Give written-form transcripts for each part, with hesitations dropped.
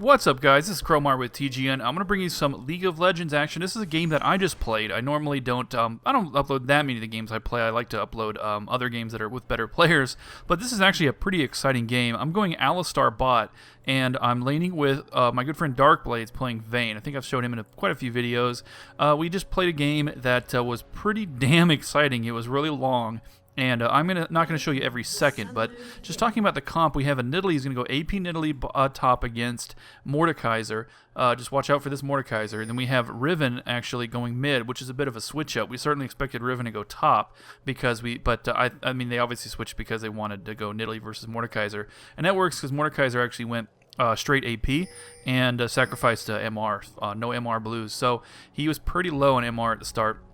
What's up, guys? This is Cromar with TGN. I'm going to bring you some League of Legends action. This is a game that I just played. I normally don't I don't upload that many of the games I play. I like to upload other games that are with better players, but this is actually a pretty exciting game. I'm going Alistar bot, and I'm laning with my good friend Darkblades playing Vayne. I think I've showed him in quite a few videos. We just played a game that was pretty damn exciting. It was really long. And I'm not going to show you every second, but just talking about the comp, we have a Nidalee. He's going to go AP Nidalee top against Mordekaiser. Just watch out for this Mordekaiser. And then we have Riven actually going mid, which is a bit of a switch up. We certainly expected Riven to go top because I mean they obviously switched because they wanted to go Nidalee versus Mordekaiser, and that works because Mordekaiser actually went straight AP and sacrificed MR, no MR blues. So he was pretty low on MR at the start.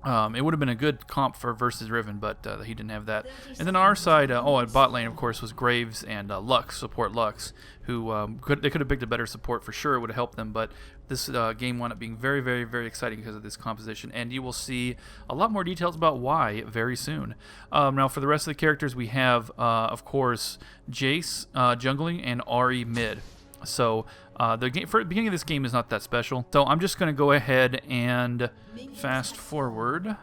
It would have been a good comp for versus Riven, but he didn't have that. And then on our side, at bot lane, of course, was Graves and Lux, support Lux, who they could have picked a better support for sure. It would have helped them, but this game wound up being very, very, very exciting because of this composition, and you will see a lot more details about why very soon. Now, for the rest of the characters, we have, of course, Jace jungling and Ahri mid. So the beginning of this game is not that special. So I'm just going to go ahead and fast forward.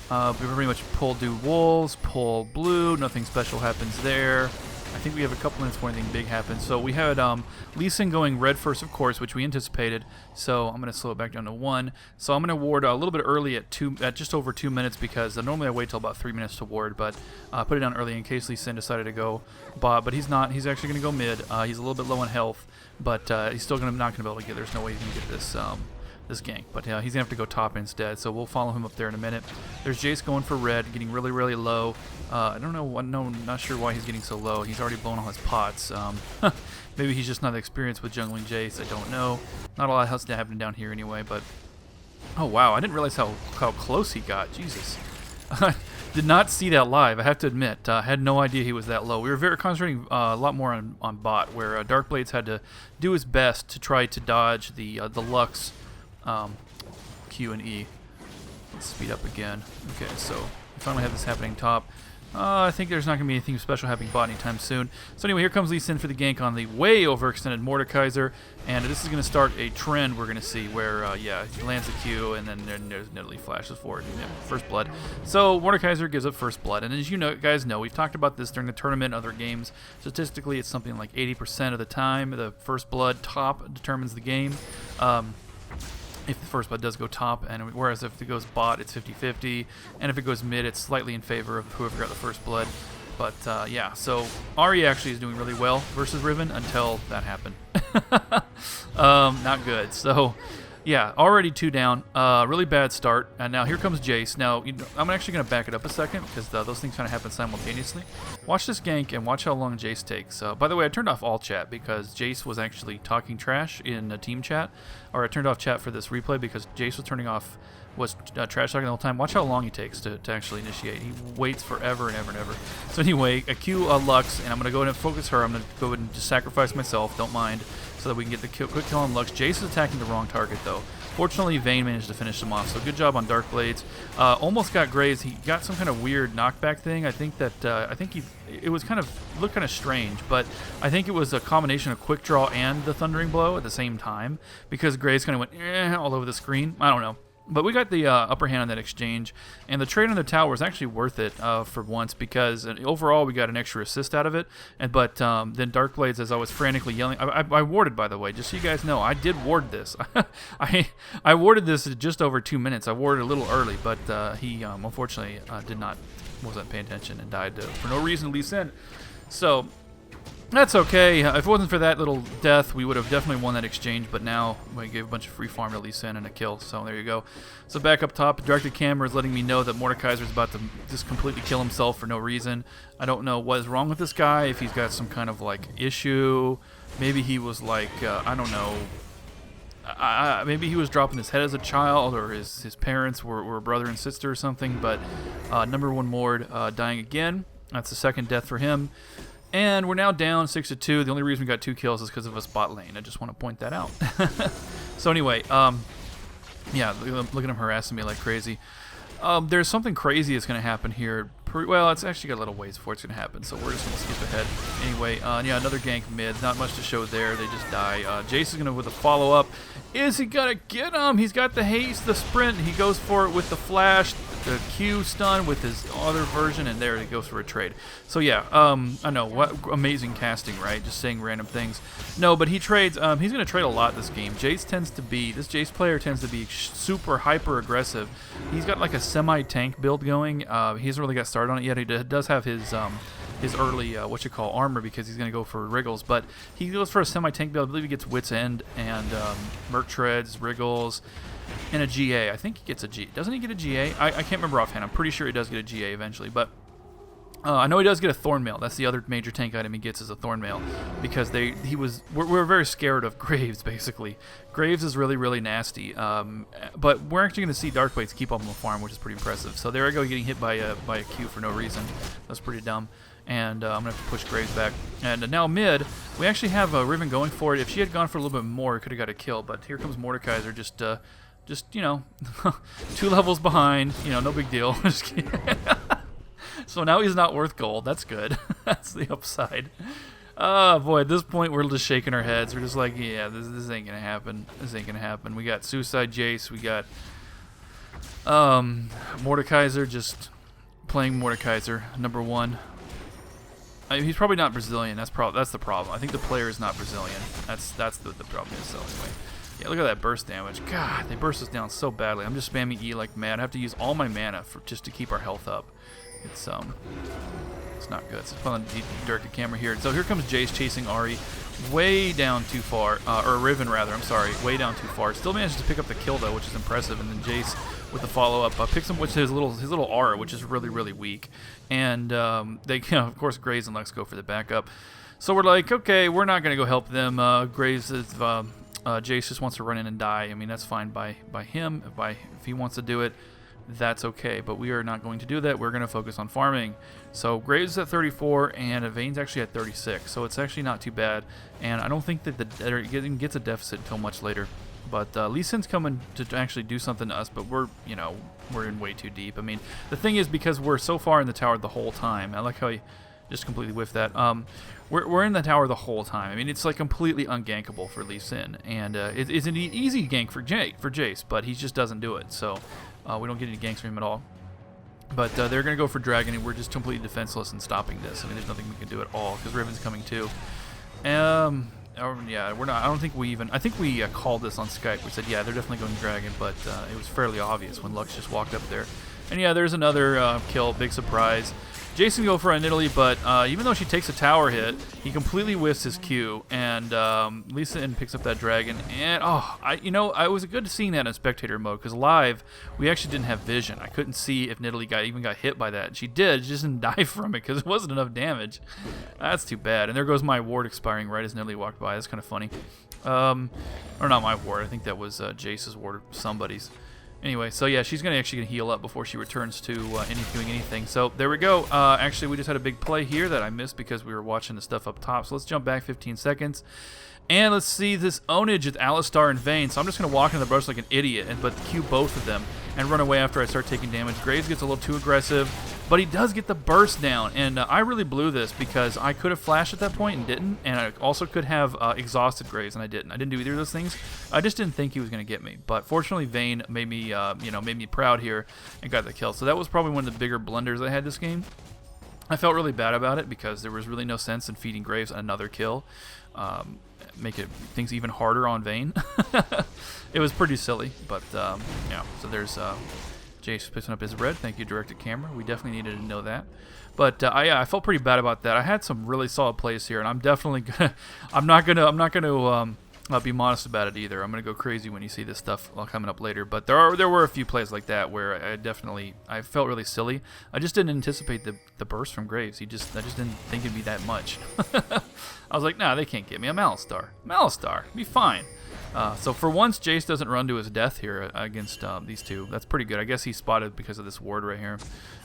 We pretty much do wolves, pull blue. Nothing special happens there. I think we have a couple minutes before anything big happens. So we had Lee Sin going red first, of course, which we anticipated. So I'm going to slow it back down to 1. So I'm going to ward a little bit early at just over 2 minutes because normally I wait till about 3 minutes to ward, but put it down early in case Lee Sin decided to go bot. But he's not. He's actually going to go mid. He's a little bit low on health, but he's still not going to be able to get. There's no way he's going to get this. This gank, but he's gonna have to go top instead, so we'll follow him up there in a minute. There's Jace going for red, getting really, really low. I don't know, not sure why he's getting so low. He's already blown all his pots. Maybe he's just not experienced with jungling Jace. I don't know. Not a lot else happening down here anyway, but oh wow, I didn't realize how close he got. Jesus. Did not see that live, I have to admit. Had no idea he was that low. We were very concentrating a lot more on bot, where Darkblades had to do his best to try to dodge the Lux Q and E. Let's speed up again. Okay, so we finally have this happening top. I think there's not going to be anything special happening bot anytime soon. So anyway, here comes Lee Sin for the gank on the way overextended Mordekaiser, and this is going to start a trend we're going to see where, yeah, he lands the Q, and then there's Nidalee flashes forward, first blood. So Mordekaiser gives up first blood, and as you know, guys know, we've talked about this during the tournament and other games. Statistically, it's something like 80% of the time the first blood top determines the game. If the first blood does go top, and whereas if it goes bot, it's 50-50, and if it goes mid, it's slightly in favor of whoever got the first blood. But yeah, so Ahri actually is doing really well versus Riven until that happened. Not good. So yeah, already 2 down. Really bad start. And now here comes Jace. Now I'm actually going to back it up a second because those things kind of happen simultaneously. Watch this gank and watch how long Jace takes. By the way, I turned off all chat because Jace was actually talking trash in a team chat. Or I turned off chat for this replay because Jace was trash talking the whole time. Watch how long he takes to actually initiate. He waits forever and ever and ever. So anyway, a Q Lux, and I'm going to go ahead and focus her. I'm going to go ahead and just sacrifice myself, don't mind, so that we can get the quick kill on Lux. Jace is attacking the wrong target though. Fortunately, Vayne managed to finish him off, so good job on Darkblades. Almost got grazed. He got some kind of weird knockback thing. I think that it was looked kind of strange, but I think it was a combination of quick draw and the thundering blow at the same time because Graves kind of went all over the screen. I don't know. But we got the upper hand on that exchange, and the trade on the tower was actually worth it for once because overall we got an extra assist out of it. But then Darkblades, as I was frantically yelling, I warded, by the way, just so you guys know, I did ward this. I warded this at just over 2 minutes. I warded a little early, but he unfortunately wasn't paying attention and died for no reason to Lee Sin. So that's okay. If it wasn't for that little death, we would have definitely won that exchange, but now we gave a bunch of free farm to Lee Sin and a kill, so there you go. So back up top, directed camera is letting me know that Mordekaiser is about to just completely kill himself for no reason. I don't know what is wrong with this guy, if he's got some kind of like issue. Maybe he was like, I don't know. Maybe he was dropping his head as a child, or his parents were a brother and sister or something, but number 1 Mord dying again. That's the second death for him. And we're now down 6-2. The only reason we got 2 kills is because of a bot lane. I just want to point that out. So anyway, yeah, look at him harassing me like crazy. There's something crazy that's going to happen here well, it's actually got a little ways before it's going to happen, so we're just going to skip ahead. Anyway, yeah, another gank mid. Not much to show there. They just die. Jace is going to with a follow-up. Is he going to get him? He's got the haste, the sprint. He goes for it with the flash, the Q stun with his other version, and there he goes for a trade. So, yeah, I know. What amazing casting, right? Just saying random things. No, but he trades. He's going to trade a lot this game. Jace tends to be, this Jace player tends to be super hyper-aggressive. He's got like a semi-tank build going. He hasn't really got started on it yet. He does have his early armor because he's going to go for Wriggles, but he goes for a semi-tank build. I believe he gets Wit's End and Merc Treads, Wriggles, and a GA. I think he gets a G. Doesn't he get a GA? I can't remember offhand. I'm pretty sure he does get a GA eventually, but I know he does get a Thornmail. That's the other major tank item he gets is a Thornmail, because we're very scared of Graves, basically. Graves is really, really nasty, but we're actually going to see Dark Blades keep up on the farm, which is pretty impressive. So there I go, getting hit by a Q for no reason. That's pretty dumb. And I'm going to have to push Graves back. And now mid, we actually have Riven going for it. If she had gone for a little bit more, we could have got a kill, but here comes Mordekaiser, just you know, 2 levels behind, you know, no big deal. Just kidding. So now he's not worth gold. That's good. That's the upside. Oh, boy, at this point, we're just shaking our heads. We're just like, yeah, this ain't going to happen. This ain't going to happen. We got Suicide Jace. We got Mordekaiser just playing Mordekaiser, number 1. I mean, he's probably not Brazilian. That's the problem. I think the player is not Brazilian. That's the problem is, so anyway. Yeah, look at that burst damage. God, they burst us down so badly. I'm just spamming E like mad. I have to use all my mana just to keep our health up. It's not good. It's fun to direct the camera here. So here comes Jace chasing Ahri way down too far, or Riven rather. I'm sorry, way down too far. Still manages to pick up the kill though, which is impressive. And then Jace with the follow-up picks him with his little aura, which is really, really weak. And they, of course, Graves and Lux go for the backup. So we're like, okay, we're not gonna go help them. Graves is Jace just wants to run in and die. I mean, that's fine by him. If he wants to do it, that's okay, but we are not going to do that. We're going to focus on farming. So Graves is at 34, and Vayne's actually at 36, so it's actually not too bad. And I don't think that the gets a deficit until much later. But Lee Sin's coming to actually do something to us, but we're in way too deep. I mean, the thing is, because we're so far in the tower the whole time, I like how he just completely whiffed that. We're in the tower the whole time. I mean, it's like completely ungankable for Lee Sin, and it's an easy gank for Jace, but he just doesn't do it. So we don't get any ganks from him at all. But they're going to go for Dragon, and we're just completely defenseless in stopping this. I mean, there's nothing we can do at all, because Riven's coming too. Yeah, we're not. I don't think we even. I think we called this on Skype. We said, yeah, they're definitely going Dragon, but it was fairly obvious when Lux just walked up there. And yeah, there's another kill. Big surprise. Jason go for an Italy, but even though she takes a tower hit, he completely whiffs his Q, and Lisa picks up that dragon. And I was good seeing that in spectator mode, because live we actually didn't have vision. I couldn't see if Nidalee even got hit by that. She did, she just didn't die from it because it wasn't enough damage. That's too bad. And there goes my ward expiring right as Nidalee walked by. That's kind of funny. Or not my ward. I think that was Jace's ward or somebody's. Anyway, so yeah, she's actually gonna heal up before she returns to doing anything. So there we go. Actually, we just had a big play here that I missed because we were watching the stuff up top. So let's jump back 15 seconds. And let's see this ownage with Alistar and Vayne. So I'm just going to walk into the brush like an idiot, but Q both of them and run away after I start taking damage. Graves gets a little too aggressive, but he does get the burst down. And I really blew this because I could have flashed at that point and didn't. And I also could have exhausted Graves, and I didn't. I didn't do either of those things. I just didn't think he was going to get me. But fortunately, Vayne made me, made me proud here and got the kill. So that was probably one of the bigger blunders I had this game. I felt really bad about it because there was really no sense in feeding Graves another kill. Make things even harder on Vayne. It was pretty silly, but yeah. So there's Jace picking up his red. Thank you, directed camera. We definitely needed to know that. But I felt pretty bad about that. I had some really solid plays here, and I'm definitely gonna. I'm not gonna be modest about it either. I'm gonna go crazy when you see this stuff coming up later. But there were a few plays like that where I felt really silly. I just didn't anticipate the burst from Graves. I just didn't think it'd be that much. I was like, nah, they can't get me. I'm Alistar. Be fine. So for once, Jace doesn't run to his death here against these two. That's pretty good. I guess he's spotted because of this ward right here.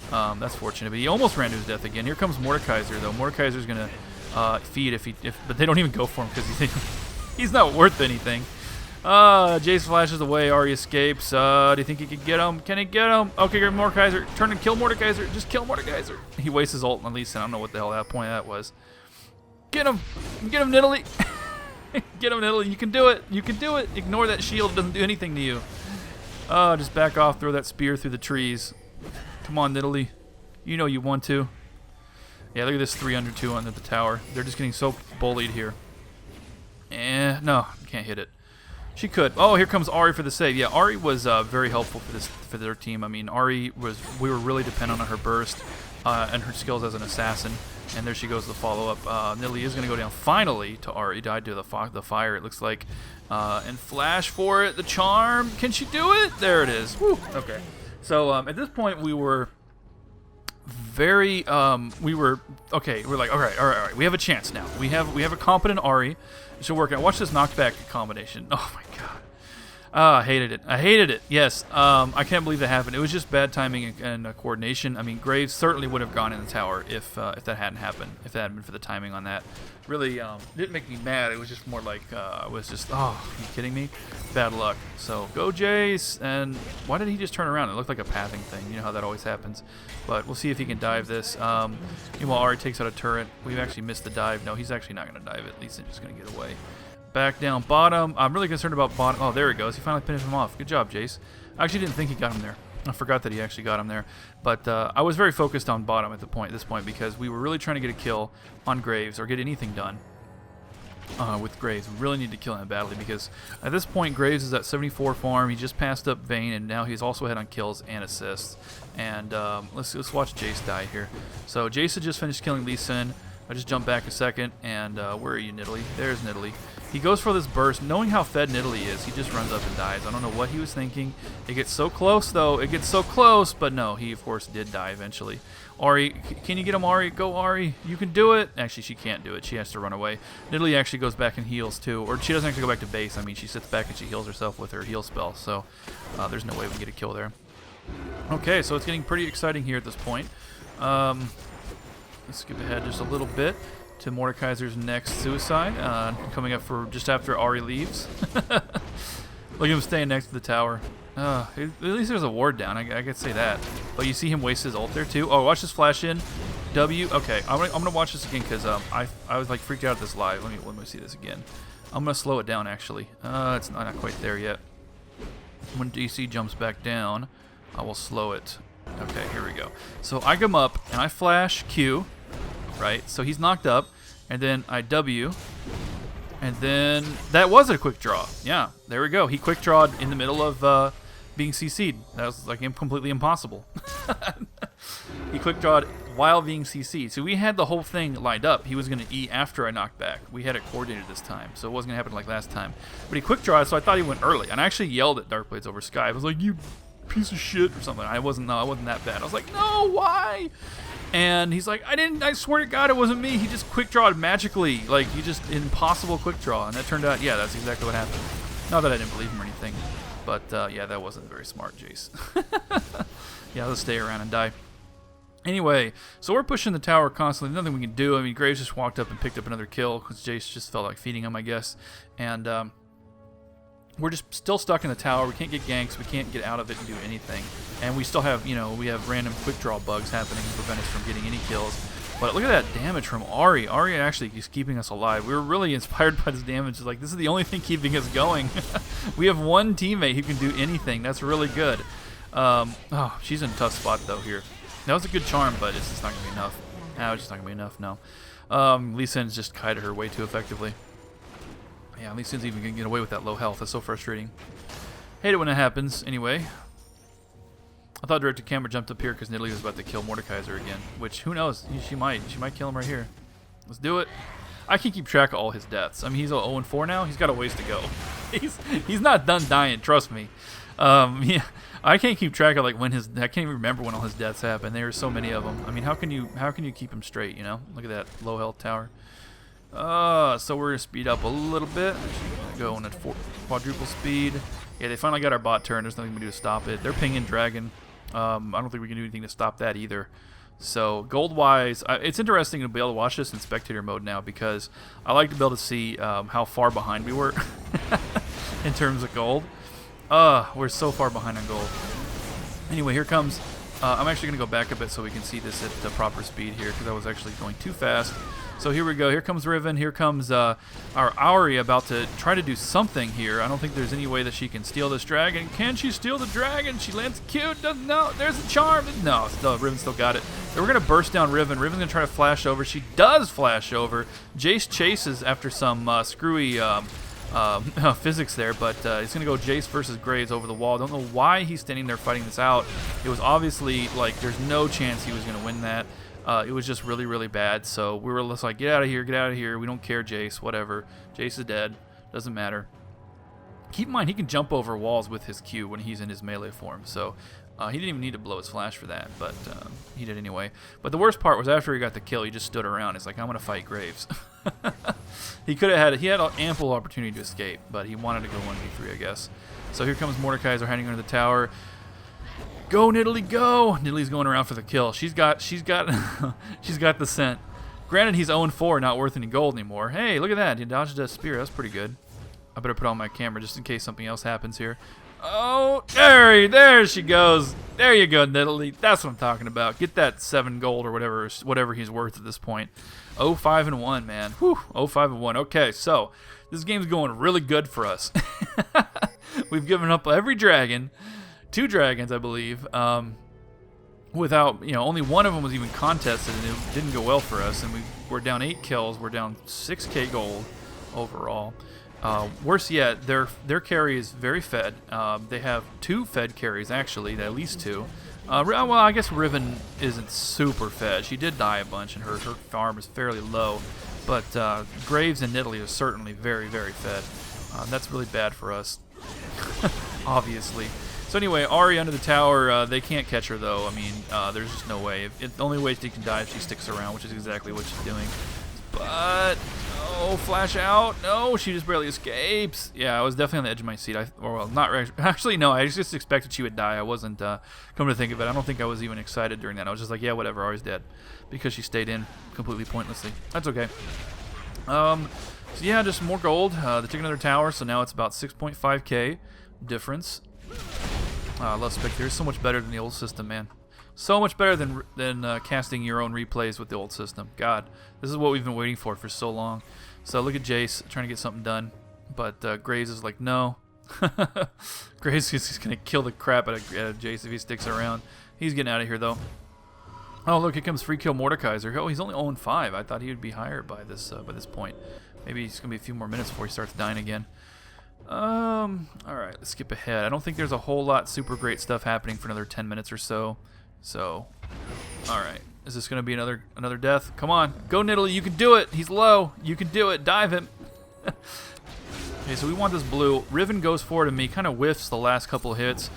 That's fortunate. But he almost ran to his death again. Here comes Mordekaiser though. Mordekaiser's gonna feed but they don't even go for him because he's not worth anything. Jace flashes away. Ahri escapes. Do you think he can get him? Can he get him? Okay, Mordekaiser. Turn and kill Mordekaiser. Just kill Mordekaiser. He wastes his ult on Lee Sin. I don't know what the hell that point that was. Get him. Get him, Nidalee. Get him, Nidalee. You can do it. You can do it. Ignore that shield. It doesn't do anything to you. Just back off. Throw that spear through the trees. Come on, Nidalee. You know you want to. Yeah, look at this 302 under the tower. They're just getting so bullied here. No, can't hit it. She could. Oh, here comes Ahri for the save. Yeah, Ahri was very helpful for their team. I mean, Ahri was. We were really dependent on her burst and her skills as an assassin. And there she goes, the follow-up. Nidalee is going to go down finally to Ahri. Died to the fire, it looks like. And flash for it. The charm. Can she do it? There it is. Woo. Okay. So at this point, we were very. Okay. We're like, all right. We have a chance now. We have a competent Ahri. It should work out. Watch this knockback combination. Oh my god. I hated it. I hated it. Yes. I can't believe that happened. It was just bad timing and coordination. I mean, Graves certainly would have gone in the tower if that hadn't happened. If that hadn't been for the timing on that. Really didn't make me mad. It was just more like I was just, oh, are you kidding me? Bad luck. So go Jace. And why did he just turn around? It looked like a pathing thing. You know how that always happens. But we'll see if he can dive this. Meanwhile, Ahri takes out a turret. We've actually missed the dive. No, he's actually not going to dive it. At least he's just going to get away. Back down bottom. I'm really concerned about bottom. Oh, there he goes. He finally finished him off. Good job, Jace. I actually didn't think he got him there. I forgot that he actually got him there. But I was very focused on bottom at this point because we were really trying to get a kill on Graves or get anything done with Graves. We really need to kill him badly because at this point Graves is at 74 farm. He just passed up Vayne and now he's also ahead on kills and assists. And let's watch Jace die here. So Jace had just finished killing Lee Sin. I just jumped back a second and where are you, Nidalee? There's Nidalee. He goes for this burst, knowing how fed Nidalee is. He just runs up and dies. I don't know what he was thinking. It gets so close, though. It gets so close, but no, he, of course, did die eventually. Ahri, can you get him, Ahri? Go, Ahri. You can do it. Actually, she can't do it. She has to run away. Nidalee actually goes back and heals, too. Or she doesn't actually go back to base. I mean, she sits back and she heals herself with her heal spell. So there's no way we can get a kill there. Okay, so it's getting pretty exciting here at this point. Let's skip ahead just a little bit to Mordekaiser's next suicide, coming up for just after Ahri leaves. Look at him staying next to the tower. At least there's a ward down, I could say that. But you see him waste his ult there too. Oh, watch this flash in. W. Okay, I'm gonna watch this again because I was like freaked out at this live. Let me see this again. I'm gonna slow it down actually. It's not quite there yet. When DC jumps back down, I will slow it. Okay, here we go. So I come up and I flash Q. Right, so he's knocked up, and then I W, and then that was a quick draw. Yeah, there we go. He quick drawed in the middle of being CC'd. That was like completely impossible. He quick drawed while being CC'd. So we had the whole thing lined up. He was going to E after I knocked back. We had it coordinated this time, so it wasn't going to happen like last time. But he quick drawed, so I thought he went early, and I actually yelled at Darkblades over Sky. I was like, "You piece of shit," or something. I wasn't that bad. I was like, "No, why?" And he's like, I swear to God, it wasn't me. He just quick drawed magically. Like, he just, impossible quick draw. And that turned out, yeah, that's exactly what happened. Not that I didn't believe him or anything. But, yeah, that wasn't very smart, Jace. Yeah, let's stay around and die. Anyway, so we're pushing the tower constantly. Nothing we can do. I mean, Graves just walked up and picked up another kill because Jace just felt like feeding him, I guess. And, we're just still stuck in the tower. We can't get ganks. We can't get out of it and do anything. And we still have, we have random quick draw bugs happening to prevent us from getting any kills. But look at that damage from Ahri. Ahri actually is keeping us alive. We were really inspired by this damage. It's like, this is the only thing keeping us going. We have one teammate who can do anything. That's really good. Oh, she's in a tough spot, though, here. That was a good charm, but it's just not going to be enough. No, it's just not going to be enough, no. Lee Sin's just kited her way too effectively. Yeah, Lee Sin's even going to get away with that low health. That's so frustrating. Hate it when it happens. Anyway, I thought Director Camera jumped up here because Nidalee was about to kill Mordekaiser again. Which, who knows? She might kill him right here. Let's do it. I can keep track of all his deaths. I mean, he's 0-4 now. He's got a ways to go. He's not done dying. Trust me. Yeah, I can't keep track of like when his. I can't even remember when all his deaths happened. There are so many of them. I mean, how can you keep him straight? You know, look at that low health tower. So we're gonna speed up a little bit. Going at quadruple speed. Yeah, they finally got our bot turn. There's nothing we can do to stop it. They're pinging Dragon. I don't think we can do anything to stop that either. So gold-wise, it's interesting to be able to watch this in spectator mode now because I like to be able to see how far behind we were. in terms of gold. We're so far behind on gold. Anyway, here comes... I'm actually going to go back a bit so we can see this at the proper speed here, because I was actually going too fast. So here we go. Here comes Riven. Here comes our Auri about to try to do something here. I don't think there's any way that she can steal this dragon. Can she steal the dragon? She lands cute. Doesn't know. There's a charm. No, still, Riven still got it. We're going to burst down Riven. Riven's going to try to flash over. She does flash over. Jace chases after some screwy physics there, but it's going to go Jace versus Graves over the wall. Don't know why he's standing there fighting this out. It was obviously like there's no chance he was going to win that. It was just really, really bad. So we were just like, get out of here, get out of here. We don't care, Jace, whatever. Jace is dead. Doesn't matter. Keep in mind, he can jump over walls with his Q when he's in his melee form. So he didn't even need to blow his flash for that, but he did anyway. But the worst part was after he got the kill, he just stood around. He's like, I'm going to fight Graves. He had ample opportunity to escape, but he wanted to go 1v3, I guess. So here comes Mordekaiser hiding under the tower. Go, Nidalee, go! Nidalee's going around for the kill. She's got she's got the scent. Granted, he's 0-4, not worth any gold anymore. Hey, look at that. He dodged a spear. That's pretty good. I better put on my camera just in case something else happens here. Oh, there she goes. There you go, Nidalee. That's what I'm talking about. Get that 7 gold or whatever he's worth at this point. 0-5-1, man. Whew, 0-5-1. Okay, so this game's going really good for us. We've given up every dragon. 2 dragons, I believe, without, only one of them was even contested, and it didn't go well for us, and we're down 8 kills, we're down 6k gold overall. Worse yet, their carry is very fed. They have 2 fed carries, actually, at least 2. Well, I guess Riven isn't super fed. She did die a bunch, and her farm is fairly low, but Graves and Nidalee are certainly very, very fed. That's really bad for us, obviously. So anyway, Ahri under the tower, they can't catch her though. I mean, there's just no way. The only way she can die if she sticks around, which is exactly what she's doing. But, oh, flash out. No, she just barely escapes. Yeah, I was definitely on the edge of my seat. Actually, no, I just expected she would die. I wasn't, come to think of it, I don't think I was even excited during that. I was just like, yeah, whatever, Ahri's dead. Because she stayed in completely pointlessly. That's okay. So yeah, just more gold. They took another tower, so now it's about 6.5k difference. I love Spectre. It's so much better than the old system, man. So much better than casting your own replays with the old system. God, this is what we've been waiting for so long. So look at Jace trying to get something done, but Graves is like, no. Graves is just gonna kill the crap out of Jace if he sticks around. He's getting out of here though. Oh look, here comes free kill Mordekaiser. Oh, he's only 0-5. I thought he would be higher by this point. Maybe it's gonna be a few more minutes before he starts dying again. Alright, let's skip ahead. I don't think there's a whole lot super great stuff happening for another 10 minutes or so. So, alright. Is this going to be another death? Come on. Go, Nidalee. You can do it. He's low. You can do it. Dive him. Okay, so we want this blue. Riven goes forward and me. Kind of whiffs the last couple of hits.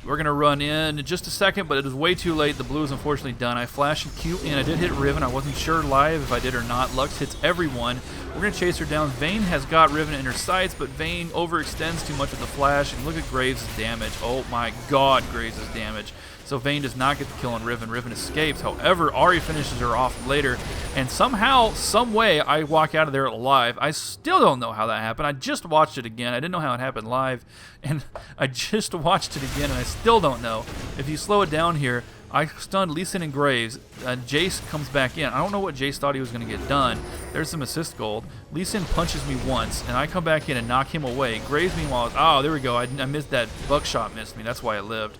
We're going to run in just a second, but it is way too late. The blue is unfortunately done. I flashed and Q in. I did hit Riven. I wasn't sure live if I did or not. Lux hits everyone. We're going to chase her down. Vayne has got Riven in her sights, but Vayne overextends too much with the flash. And look at Graves' damage. Oh my god, Graves' damage. So Vayne does not get the kill on Riven. Riven escapes. However, Ahri finishes her off later. And somehow, some way, I walk out of there alive. I still don't know how that happened. I just watched it again. I didn't know how it happened live. And I just watched it again, and I still don't know. If you slow it down here, I stunned Lee Sin and Graves. Jace comes back in. I don't know what Jace thought he was going to get done. There's some assist gold. Lee Sin punches me once, and I come back in and knock him away. Graves, meanwhile, oh, there we go. I missed that. Buckshot missed me. That's why I lived.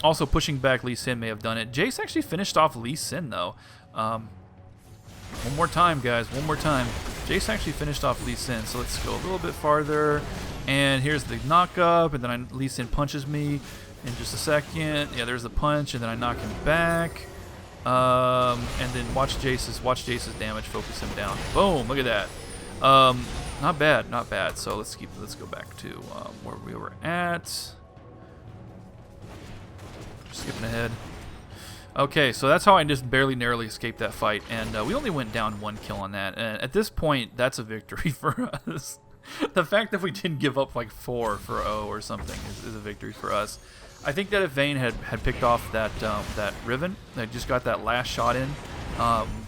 Also, pushing back Lee Sin may have done it. Jace actually finished off Lee Sin, though. One more time, guys. One more time. Jace actually finished off Lee Sin, so let's go a little bit farther. And here's the knock-up, and then Lee Sin punches me in just a second. Yeah, there's the punch, and then I knock him back. And then watch Jace's damage, focus him down. Boom, look at that. Not bad, not bad. So let's go back to where we were at. Skipping ahead. Okay, so that's how I just barely narrowly escaped that fight, and we only went down 1 kill on that. And at this point, that's a victory for us. The fact that we didn't give up like 4 for O or something is a victory for us. I think that if Vayne had picked off that Riven, that just got that last shot in,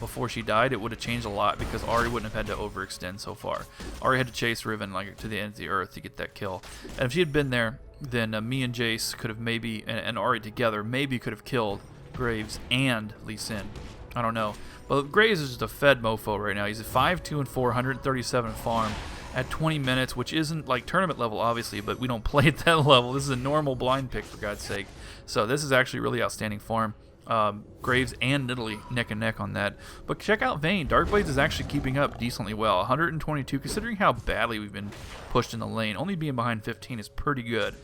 before she died, it would have changed a lot because Ahri wouldn't have had to overextend so far. Ahri had to chase Riven like to the end of the earth to get that kill. And if she had been there, then me and Jace could have maybe, and Ahri together, maybe could have killed Graves and Lee Sin. I don't know. But Graves is just a fed mofo right now. He's at 5, 2, and 4, 137 farm at 20 minutes, which isn't like tournament level, obviously, but we don't play at that level. This is a normal blind pick, for God's sake. So this is actually really outstanding farm. Graves and Nidalee neck and neck on that. But check out Vayne. Darkblades is actually keeping up decently well. 122, considering how badly we've been pushed in the lane. Only being behind 15 is pretty good.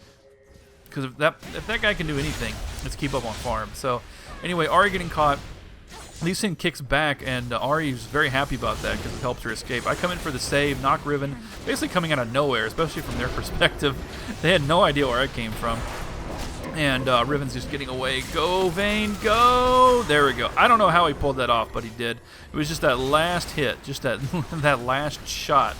Because if that guy can do anything, let's keep up on farm. So anyway, Ahri getting caught. Lee Sin kicks back, and Ahri is very happy about that because it helps her escape. I come in for the save, knock Riven, basically coming out of nowhere, especially from their perspective. They had no idea where I came from. And Riven's just getting away. Go, Vayne, go! There we go. I don't know how he pulled that off, but he did. It was just that last hit, just that that last shot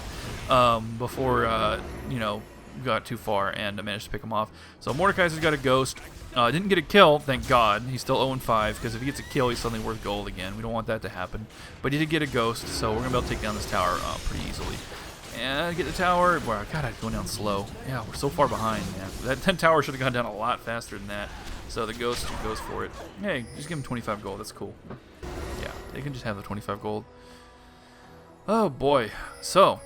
before, you know, got too far, and I managed to pick him off. So Mordekaiser's got a ghost. Didn't get a kill, thank God. He's still 0-5, because if he gets a kill, he's suddenly worth gold again. We don't want that to happen. But he did get a ghost, so we're going to be able to take down this tower pretty easily. And get the tower. Wow, God, I'm going down slow. Yeah, we're so far behind, man. That tower should have gone down a lot faster than that. So the ghost goes for it. Hey, just give him 25 gold. That's cool. Yeah, they can just have the 25 gold. Oh, boy. So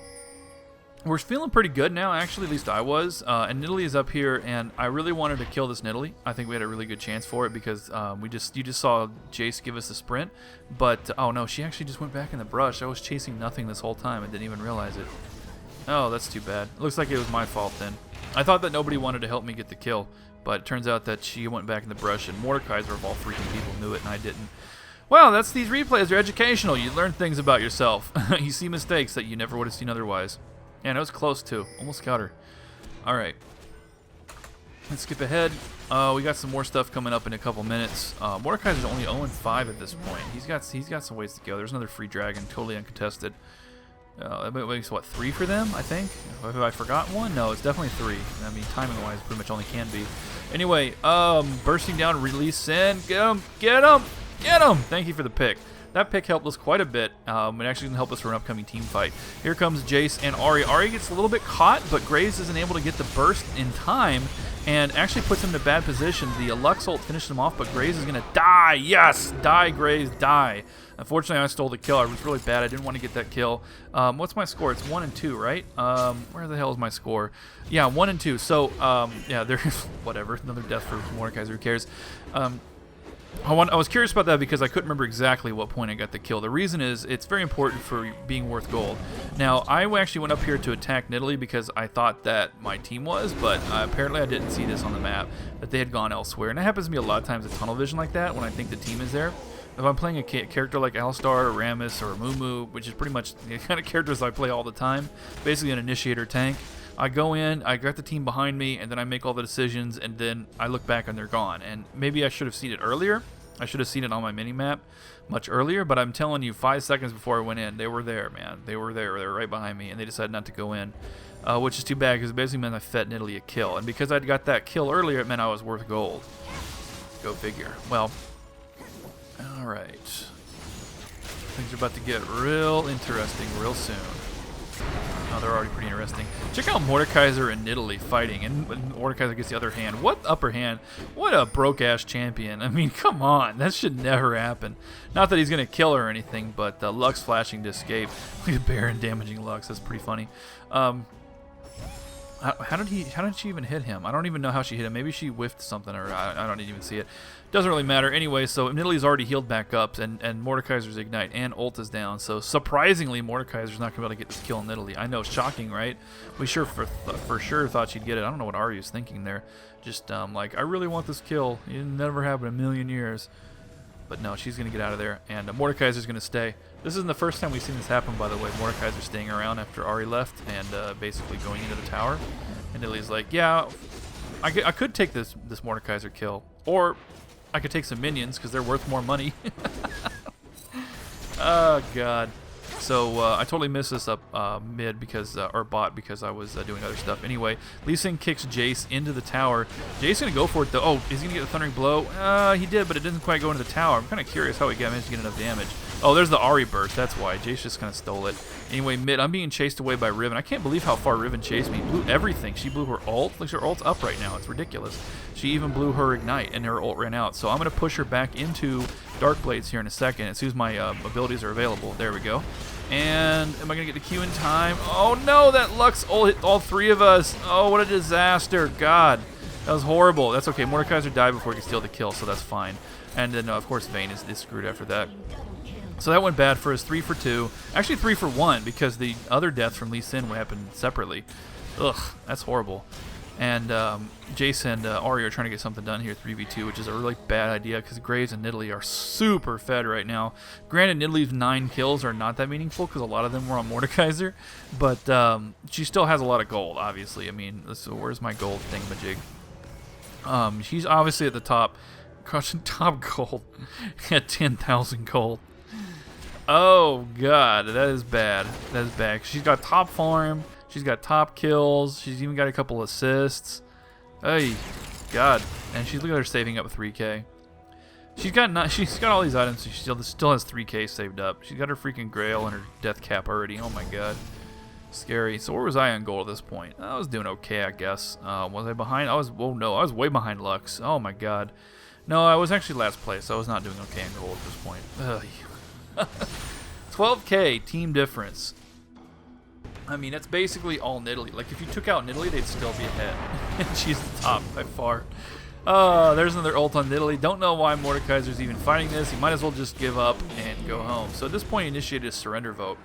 we're feeling pretty good now, actually, at least I was. And Nidalee is up here, and I really wanted to kill this Nidalee. I think we had a really good chance for it because you just saw Jace give us the sprint. But, oh no, she actually just went back in the brush. I was chasing nothing this whole time and didn't even realize it. Oh, that's too bad. Looks like it was my fault then. I thought that nobody wanted to help me get the kill, but it turns out that she went back in the brush, and Mordekaiser of all freaking people knew it, and I didn't. Well, that's these replays. They're educational. You learn things about yourself. You see mistakes that you never would have seen otherwise. And it was close, too. Almost got her. All right. Let's skip ahead. We got some more stuff coming up in a couple minutes. Mordekaiser's only 0-5 at this point. He's got some ways to go. There's another free dragon, totally uncontested. It makes, what, 3 for them, I think? Have I forgotten one? No, it's definitely 3. I mean, timing-wise, pretty much only can be. Anyway, bursting down, release in. Get him! Get him! Get him! Thank you for the pick. That pick helped us quite a bit. It actually can help us for an upcoming team fight. Here comes Jace and Ahri. Ahri gets a little bit caught, but Graves isn't able to get the burst in time and actually puts him in a bad position. The Lux ult finished him off, but Graves is going to die. Yes! Die, Graves, die. Unfortunately, I stole the kill. I was really bad. I didn't want to get that kill. What's my score? It's 1 and 2, right? Where the hell is my score? Yeah, 1 and 2. So, yeah, there's whatever. Another death for Mordekaiser. Who cares? I was curious about that because I couldn't remember exactly what point I got the kill. The reason is it's very important for being worth gold. Now, I actually went up here to attack Nidalee because I thought that my team was, but apparently I didn't see this on the map, that they had gone elsewhere. And it happens to me a lot of times with tunnel vision like that when I think the team is there. If I'm playing a character like Alistar or Rammus or Mumu, which is pretty much the kind of characters I play all the time, basically an initiator tank, I go in, I got the team behind me, and then I make all the decisions, and then I look back and they're gone. And maybe I should have seen it earlier. I should have seen it on my mini-map much earlier, but I'm telling you, 5 seconds before I went in, they were there, man. They were there. They were right behind me, and they decided not to go in, which is too bad because it basically meant I fed Nidalee a kill. And because I'd got that kill earlier, it meant I was worth gold. Go figure. Well, all right. Things are about to get real interesting real soon. Oh, they're already pretty interesting. Check out Mordekaiser and Nidalee fighting, and Mordekaiser gets the other hand. What upper hand? What a broke-ass champion. I mean, come on. That should never happen. Not that he's going to kill her or anything, but Lux flashing to escape. Look at Baron damaging Lux. That's pretty funny. How did she even hit him? I don't even know how she hit him. Maybe she whiffed something, or I don't even see it. Doesn't really matter. Anyway, so Nidalee's already healed back up, and Mordekaiser's Ignite and ult is down. So surprisingly, Mordekaiser's not going to be able to get this kill on Nidalee. I know, shocking, right? We for sure thought she'd get it. I don't know what Arya was thinking there. Just like, I really want this kill. It never happened in a million years. But no, she's going to get out of there, and Mordekaiser's going to stay. This isn't the first time we've seen this happen, by the way. Mordekaiser staying around after Ahri left and basically going into the tower. And Nidalee's like, yeah, I could take this Mordekaiser kill, or I could take some minions because they're worth more money. Oh, God. So I totally missed this up mid because, or bot because I was doing other stuff. Anyway, Lee Sin kicks Jace into the tower. Jace gonna go for it though. Oh, is he gonna get the Thundering Blow? He did, but it didn't quite go into the tower. I'm kind of curious how he managed to get enough damage. Oh, there's the Ahri burst. That's why. Jace just kind of stole it. Anyway, mid, I'm being chased away by Riven. I can't believe how far Riven chased me. Blew everything. She blew her ult. Like, her ult's up right now. It's ridiculous. She even blew her Ignite, and her ult ran out. So I'm going to push her back into Dark Blades here in a second as soon as my abilities are available. There we go. And am I going to get the Q in time? Oh, no, that Lux ult hit all three of us. Oh, what a disaster. God, that was horrible. That's okay. Mordekaiser died before he could steal the kill, so that's fine. And then, of course, Vayne is screwed after that. So that went bad for us. 3 for 2. Actually 3 for 1 because the other death from Lee Sin happened separately. Ugh, that's horrible. And Jace and Ahri are trying to get something done here 3v2, which is a really bad idea because Graves and Nidalee are super fed right now. Granted, Nidalee's 9 kills are not that meaningful because a lot of them were on Mordekaiser, but she still has a lot of gold, obviously. I mean, so where's my gold thingamajig? She's obviously at the top. Crushing top gold at 10,000 gold. Oh god, that is bad. That is bad. She's got top farm. She's got top kills. She's even got a couple assists. Hey, god, and she's look at her saving up 3K. She's got all these items. So she still has 3K saved up. She's got her freaking Grail and her death cap already. Oh my god, scary. So where was I on gold at this point? I was doing okay, I guess. Was I behind? Oh no, I was way behind Lux. Oh my god. No, I was actually last place. I was not doing okay in gold at this point. Ugh. 12K team difference. I mean, that's basically all Nidalee. Like, if you took out Nidalee, they'd still be ahead. And she's the top by far. There's another ult on Nidalee. Don't know why Mordekaiser's even fighting this. He might as well just give up and go home. So at this point, he initiated a surrender vote.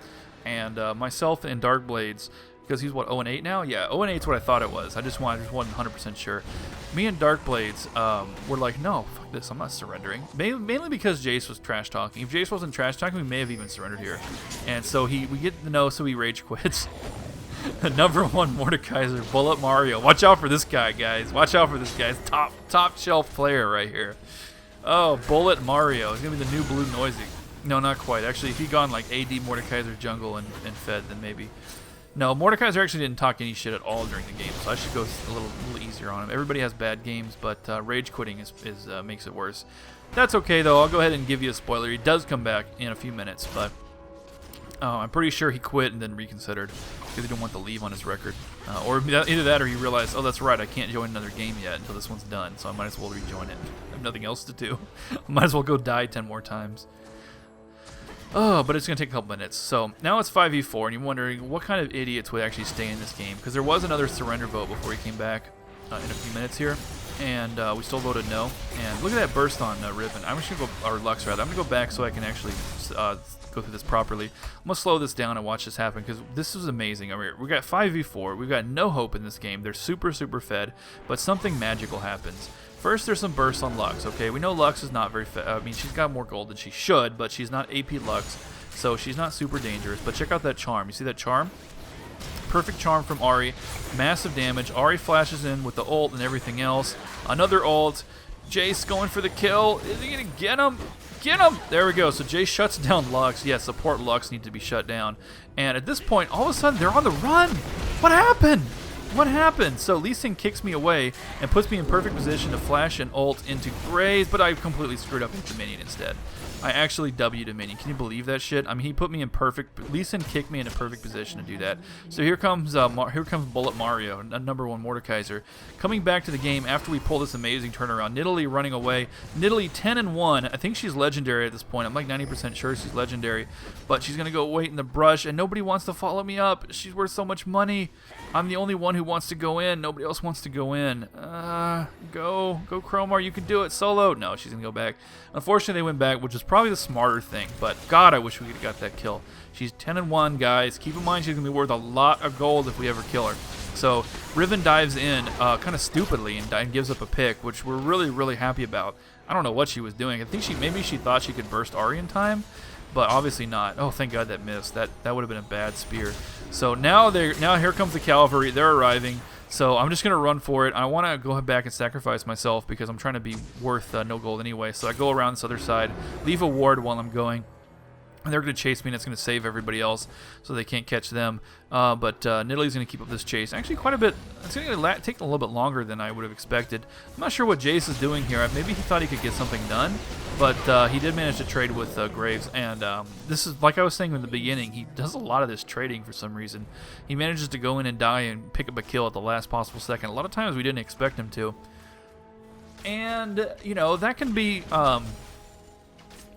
And myself and Dark Blades, because he's what, 0-8 now? Yeah, 0-8's what I thought it was. I just wasn't 100% sure. Me and Dark Blades were like, no, fuck this, I'm not surrendering. Mainly because Jace was trash talking. If Jace wasn't trash talking, we may have even surrendered here. And so we get the no, so he rage quits. Number 1 Mordekaiser, Bullet Mario. Watch out for this guy, guys. Watch out for this guy. Top shelf player right here. Oh, Bullet Mario. He's gonna be the new Blue Noisy. No, not quite. Actually, if he'd gone like AD Mordekaiser jungle and fed, then maybe. No, Mordekaiser actually didn't talk any shit at all during the game, so I should go a little easier on him. Everybody has bad games, but rage quitting makes it worse. That's okay, though. I'll go ahead and give you a spoiler. He does come back in a few minutes, but I'm pretty sure he quit and then reconsidered because he didn't want to leave on his record. Or either that or he realized, oh, that's right, I can't join another game yet until this one's done, so I might as well rejoin it. I have nothing else to do. Might as well go die 10 more times. Oh, but it's going to take a couple minutes. So now it's 5v4, and you're wondering what kind of idiots would actually stay in this game. Because there was another surrender vote before he came back in a few minutes here. And we still voted no. And look at that burst on Riven. I'm just going to go, or Lux rather. I'm going to go back so I can actually go through this properly. I'm going to slow this down and watch this happen because this is amazing. I mean, we got 5v4. We've got no hope in this game. They're super, super fed. But something magical happens. First, there's some bursts on Lux, okay? We know Lux is not very I mean, she's got more gold than she should, but she's not AP Lux, so she's not super dangerous. But check out that charm. You see that charm? Perfect charm from Ahri. Massive damage. Ahri flashes in with the ult and everything else. Another ult. Jace going for the kill. Is he going to get him? Get him! There we go. So Jace shuts down Lux. Yes, support Lux need to be shut down. And at this point, all of a sudden, they're on the run. What happened? What happened? So Lee Sin kicks me away and puts me in perfect position to flash and ult into Graves, but I completely screwed up with the minion instead. I actually W'd a minion. Can you believe that shit? I mean, he put me in perfect. Lee Sin kicked me in a perfect position to do that. So here comes Bullet Mario, number 1 Mordekaiser, coming back to the game after we pull this amazing turnaround. Nidalee running away. Nidalee 10-1. I think she's legendary at this point. I'm like 90% sure she's legendary, but she's gonna go wait in the brush, and nobody wants to follow me up. She's worth so much money. I'm the only one who wants to go in. Nobody else wants to go in. Go Cromar. You can do it solo. No, she's gonna go back. Unfortunately, they went back, which is probably the smarter thing. But God, I wish we could have got that kill. She's 10-1, guys. Keep in mind she's gonna be worth a lot of gold if we ever kill her. So Riven dives in kind of stupidly and gives up a pick, which we're really, really happy about. I don't know what she was doing. I think maybe she thought she could burst Ahri in time, but obviously not. Oh, thank God that missed. That would have been a bad spear. So now here comes the cavalry. They're arriving. So I'm just going to run for it. I want to go back and sacrifice myself because I'm trying to be worth no gold anyway. So I go around this other side, leave a ward while I'm going. And they're going to chase me, and it's going to save everybody else so they can't catch them. But Nidalee's going to keep up this chase. Actually, quite a bit. It's going to take a little bit longer than I would have expected. I'm not sure what Jace is doing here. Maybe he thought he could get something done, but he did manage to trade with Graves. And this is, like I was saying in the beginning, he does a lot of this trading for some reason. He manages to go in and die and pick up a kill at the last possible second. A lot of times we didn't expect him to. And, you know, that can be...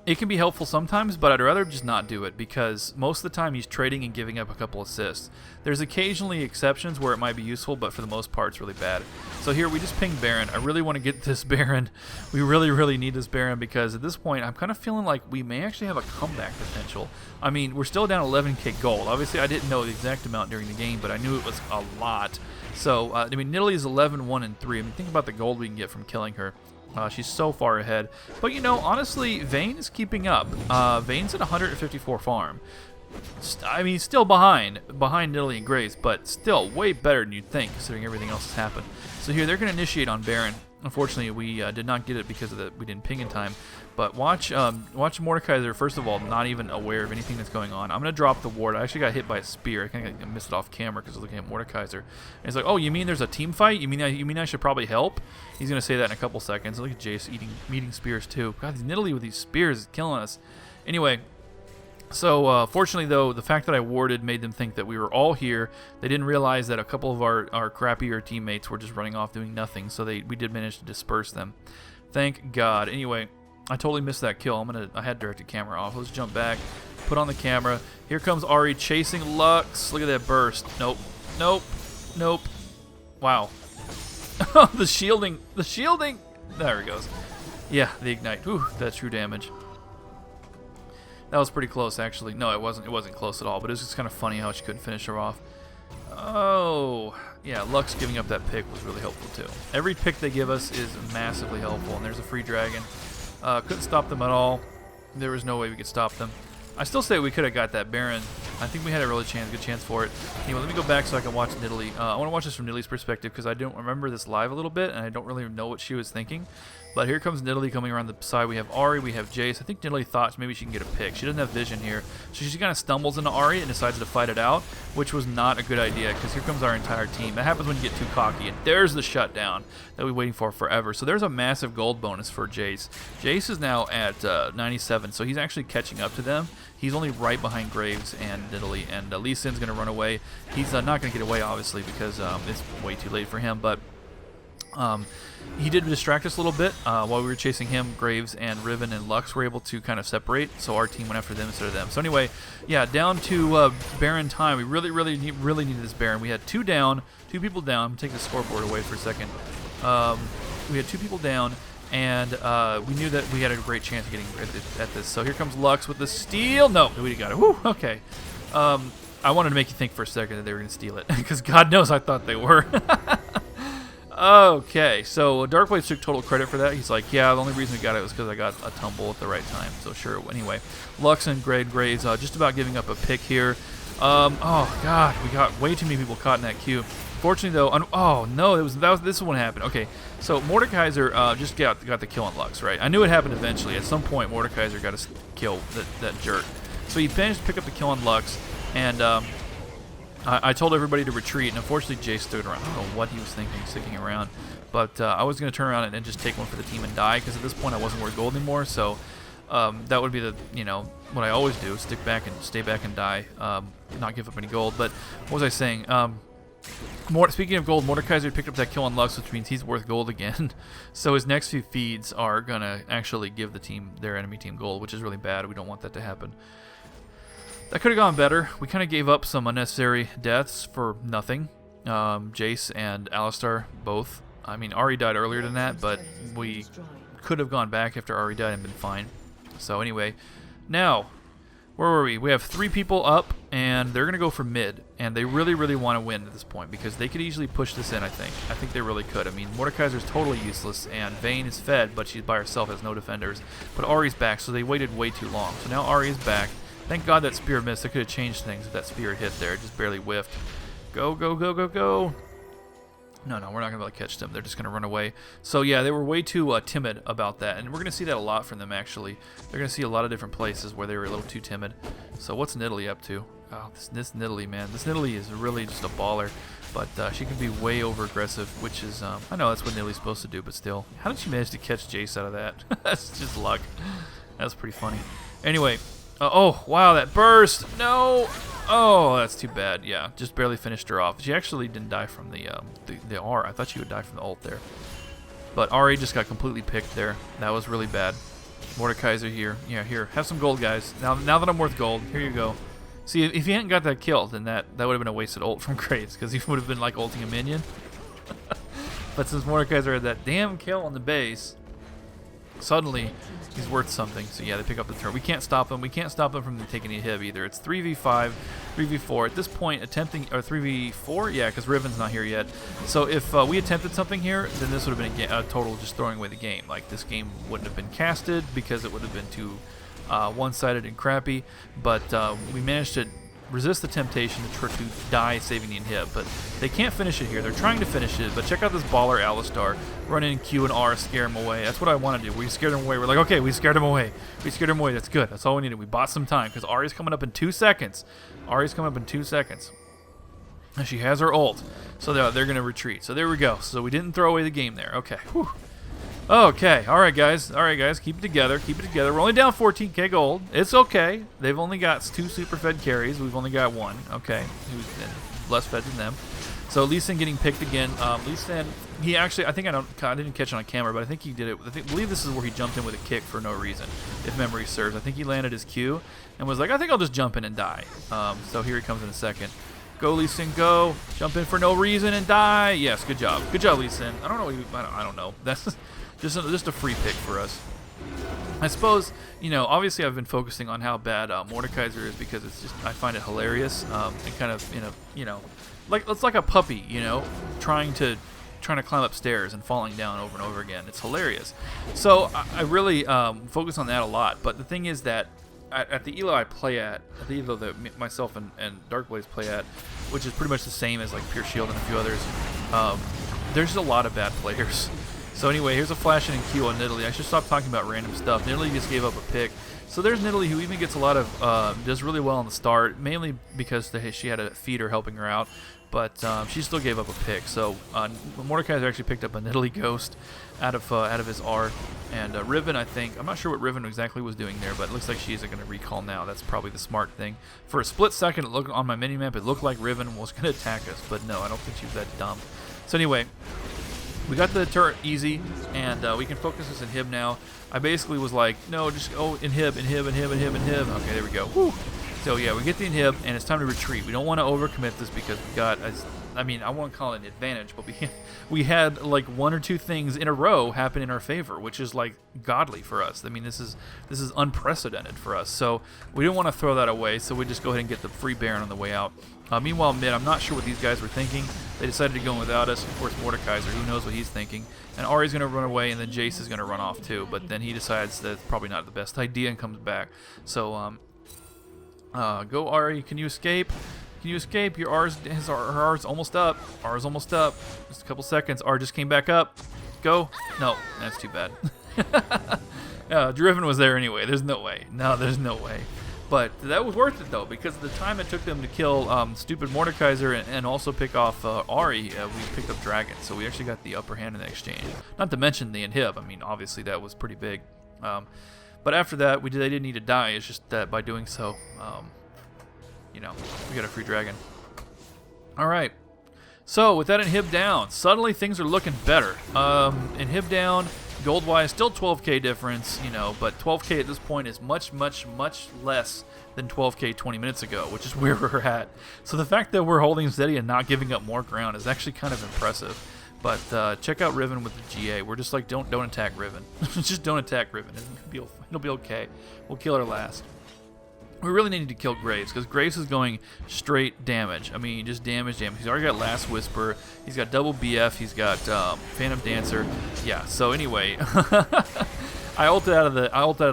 it can be helpful sometimes, but I'd rather just not do it because most of the time he's trading and giving up a couple assists. There's occasionally exceptions where it might be useful, but for the most part it's really bad. So here we just ping Baron. I really want to get this Baron. We really need this Baron because at this point I'm kind of feeling like we may actually have a comeback potential. I mean, we're still down 11k gold. Obviously I didn't know the exact amount during the game, but I knew it was a lot. So, I mean, Nidalee is 11, 1, and 3. I mean, think about the gold we can get from killing her. She's so far ahead. But, you know, honestly, Vayne is keeping up. Vayne's at 154 farm. I mean, still behind Nidalee and Graves, but still way better than you'd think, considering everything else has happened. So here, they're going to initiate on Baron. Unfortunately, we did not get it because of we didn't ping in time. But watch Mordekaiser, first of all, not even aware of anything that's going on. I'm going to drop the ward. I actually got hit by a spear. I think I missed it off camera because I was looking at Mordekaiser. And he's like, oh, you mean there's a team fight? You mean I should probably help? He's going to say that in a couple seconds. Look at Jace meeting spears too. God, these Nidalee with these spears is killing us. Anyway, so fortunately, though, the fact that I warded made them think that we were all here. They didn't realize that a couple of our crappier teammates were just running off doing nothing, so we did manage to disperse them. Thank God. Anyway, I totally missed that kill. I had directed camera off. Let's jump back, put on the camera. Here comes Ahri chasing Lux. Look at that burst. Nope. Wow. The shielding. There he goes. Yeah, the ignite. Whew, that's true damage. That was pretty close, actually. No, it wasn't. It wasn't close at all. But it was just kind of funny how she couldn't finish her off. Oh, yeah. Lux giving up that pick was really helpful too. Every pick they give us is massively helpful. And there's a free dragon. Couldn't stop them at all. There was no way we could stop them. I still say we could have got that Baron. I think we had a really good chance for it. Anyway, let me go back so I can watch Nidalee. I want to watch this from Nidalee's perspective because I don't remember this live a little bit, and I don't really know what she was thinking. But here comes Nidalee coming around the side. We have Ahri, we have Jace. I think Nidalee thought maybe she can get a pick. She doesn't have vision here. So she kind of stumbles into Ahri and decides to fight it out, which was not a good idea because here comes our entire team. That happens when you get too cocky, and there's the shutdown that we've been waiting for forever. So there's a massive gold bonus for Jace. Jace is now at 97, so he's actually catching up to them. He's only right behind Graves and Nidalee, and Lee Sin's going to run away. He's not going to get away, obviously, because it's way too late for him, but he did distract us a little bit. While we were chasing him, Graves and Riven and Lux were able to kind of separate, so our team went after them instead of them. So anyway, yeah, down to Baron time. We really needed this Baron. We had two people down. I'm going to take the scoreboard away for a second. We had 2 people down, and we knew that we had a great chance of getting at this. So here comes Lux with the steal. No, we got it. Woo, okay. I wanted to make you think for a second that they were going to steal it, because God knows I thought they were. Okay, so Darkblade took total credit for that. He's like, yeah, the only reason we got it was because I got a tumble at the right time. So sure, anyway. Lux and Graves just about giving up a pick here. Oh, God, we got way too many people caught in that queue. Fortunately, though, oh, no, this is what happened. Okay, so Mordekaiser just got the kill on Lux, right? I knew it happened eventually. At some point, Mordekaiser got to kill that jerk. So he managed to pick up the kill on Lux, and I told everybody to retreat, and unfortunately Jace stood around. I don't know what he was thinking, sticking around. But I was going to turn around and just take one for the team and die, because at this point I wasn't worth gold anymore. So that would be what I always do, stay back and die, not give up any gold. But what was I saying? Speaking of gold, Mordekaiser picked up that kill on Lux, which means he's worth gold again. So his next few feeds are going to actually give their enemy team gold, which is really bad. We don't want that to happen. That could have gone better. We kind of gave up some unnecessary deaths for nothing. Jace and Alistar both. I mean, Ahri died earlier than that, but we could have gone back after Ahri died and been fine. So anyway, now, where were we? We have 3 people up, and they're going to go for mid. And they really want to win at this point, because they could easily push this in, I think. I think they really could. I mean, Mordekaiser's totally useless, and Vayne is fed, but she's by herself, has no defenders. But Ahri's back, so they waited way too long. So now Ahri is back. Thank God that spear missed. It could have changed things if that spear hit there. It just barely whiffed. Go. No, we're not going to be able to catch them. They're just going to run away. So, yeah, they were way too timid about that. And we're going to see that a lot from them, actually. They're going to see a lot of different places where they were a little too timid. So, what's Nidalee up to? Oh, this Nidalee, man. This Nidalee is really just a baller. But she can be way over-aggressive, which is... I know that's what Nidalee's supposed to do, but still. How did she manage to catch Jace out of that? That's just luck. That's pretty funny. Anyway. Oh, wow, that burst. No. Oh, that's too bad. Yeah, just barely finished her off. She actually didn't die from the R. I thought she would die from the ult there. But Ari just got completely picked there. That was really bad. Mordekaiser here. Yeah, here. Have some gold, guys. Now that I'm worth gold, here you go. See, if he hadn't got that kill, then that would have been a wasted ult from Graves, because he would have been like ulting a minion. But since Mordekaiser had that damn kill on the base, suddenly he's worth something. So yeah, they pick up the turn. We can't stop them. We can't stop them from taking a hit either. It's 3v5, 3v4. At this point, attempting, or 3v4? Yeah, because Riven's not here yet. So if we attempted something here, then this would have been a total just throwing away the game. Like, this game wouldn't have been casted because it would have been too one-sided and crappy. But we managed to resist the temptation to die saving the inhib, but they can't finish it here. They're trying to finish it, but check out this baller Alistar. Run in Q and R, scare him away. That's what I want to do. We scared him away. We're like, okay, we scared him away. We scared him away. That's good. That's all we needed. We bought some time because Ari's coming up in 2 seconds. Ari's coming up in 2 seconds. And she has her ult, so they're going to retreat. So there we go. So we didn't throw away the game there. Okay. Whew. Okay, all right, guys. Keep it together. We're only down 14k gold. It's okay. They've only got 2 super fed carries. We've only got 1. Okay, who's less fed than them. So Lee Sin getting picked again. Lee Sin, he actually, I didn't catch it on camera, but I think he did it. I believe this is where he jumped in with a kick for no reason, if memory serves. I think he landed his Q and was like, I think I'll just jump in and die. So here he comes in a second. Go, Lee Sin, go. Jump in for no reason and die. Yes, good job. Good job, Lee Sin. I don't know. I don't know. That's just a free pick for us. I suppose, obviously I've been focusing on how bad Mordekaiser is because it's just, I find it hilarious and kind of, like it's like a puppy, trying to climb up stairs and falling down over and over again. It's hilarious. So I really focus on that a lot. But the thing is that at the elo I play at the elo that myself and Darkblaze play at, which is pretty much the same as like Pure Shield and a few others, there's just a lot of bad players. So anyway, here's a flash in Q on Nidalee. I should stop talking about random stuff. Nidalee just gave up a pick. So there's Nidalee, who even gets a lot of, does really well on the start, mainly because she had a feeder helping her out, but she still gave up a pick. So Mordekaiser actually picked up a Nidalee Ghost out of his R, and Riven, I think, I'm not sure what Riven exactly was doing there, but it looks like she isn't going to recall now. That's probably the smart thing. For a split second, it looked on my minimap, it looked like Riven was going to attack us, but no, I don't think she was that dumb. So anyway, we got the turret easy, and we can focus this inhib now. I basically was like, no, just inhib. Okay, there we go. Whew. So yeah, we get the inhib, and it's time to retreat. We don't want to overcommit this because we got, I won't call it an advantage, but we had like 1 or 2 things in a row happen in our favor, which is like godly for us. I mean, this is unprecedented for us. So we didn't want to throw that away, so we just go ahead and get the free Baron on the way out. Meanwhile, mid, I'm not sure what these guys were thinking. They decided to go without us. Of course, Mordekaiser, who knows what he's thinking. And Ari's going to run away, and then Jace is going to run off too. But then he decides that it's probably not the best idea and comes back. So, go Ari. Can you escape? Can you escape? Your her R's almost up. R's almost up. Just a couple seconds. R just came back up. Go. No, that's too bad. Driven was there anyway. There's no way. No, there's no way. But that was worth it, though, because of the time it took them to kill stupid Mordekaiser and also pick off Ari, we picked up Dragon. So we actually got the upper hand in the exchange. Not to mention the inhib. I mean, obviously that was pretty big. But after that, they didn't need to die. It's just that by doing so, we got a free Dragon. All right. So with that inhib down, suddenly things are looking better. Inhib down. Gold-wise, still 12k difference, but 12k at this point is much, much, much less than 12k 20 minutes ago, which is where we're at. So the fact that we're holding steady and not giving up more ground is actually kind of impressive. But check out Riven with the GA. We're just like, don't attack Riven. Just don't attack Riven. It'll be okay. We'll kill her last. We really need to kill Graves, because Graves is going straight damage. I mean, just damage. He's already got Last Whisper. He's got double BF. He's got Phantom Dancer. Yeah, so anyway, I ulted out of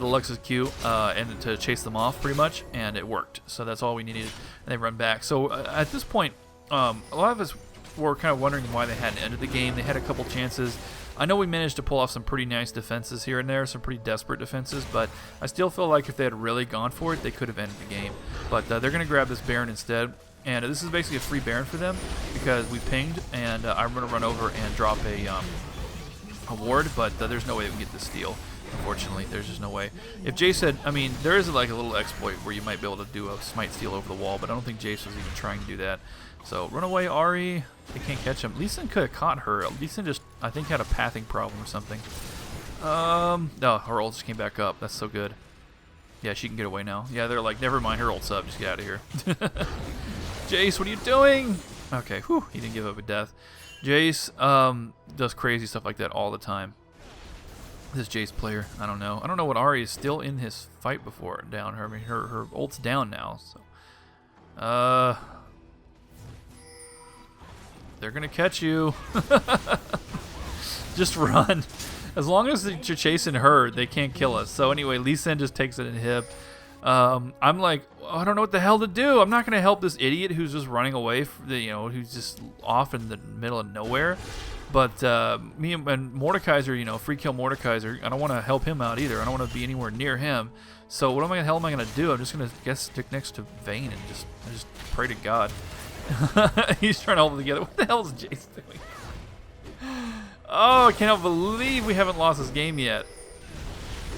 the Lux's Q and to chase them off pretty much, and it worked. So that's all we needed, and they run back. So at this point, a lot of us were kind of wondering why they hadn't ended the game. They had a couple chances. I know we managed to pull off some pretty nice defenses here and there, some pretty desperate defenses, but I still feel like if they had really gone for it, they could have ended the game. But they're going to grab this Baron instead, and this is basically a free Baron for them because we pinged, and I'm going to run over and drop a ward, but there's no way we can get this steal. Unfortunately, there's just no way. If Jace had, I mean, there is like a little exploit where you might be able to do a smite steal over the wall, but I don't think Jace was even trying to do that. So run away, Ahri. They can't catch him. Lee Sin could have caught her. Lee Sin just, I think, had a pathing problem or something. No, her ult just came back up. That's so good. Yeah, she can get away now. Yeah, they're like, never mind, her ult's up. Just get out of here. Jace, what are you doing? Okay, whew, he didn't give up a death. Jace does crazy stuff like that all the time. This Jace player, I don't know. I don't know what Ahri is still in his fight before down her. I mean, her ult's down now. So, they're gonna catch you. Just run. As long as you're chasing her, they can't kill us. So anyway, Lee Sin just takes it in hip. I'm like, I don't know what the hell to do. I'm not gonna help this idiot who's just running away from who's just off in the middle of nowhere. But me and Mordekaiser, free kill Mordekaiser, I don't want to help him out either. I don't want to be anywhere near him. So what the hell am I going to do? I'm just going to stick next to Vayne and just pray to God. He's trying to hold it together. What the hell is Jace doing? Oh, I cannot believe we haven't lost this game yet.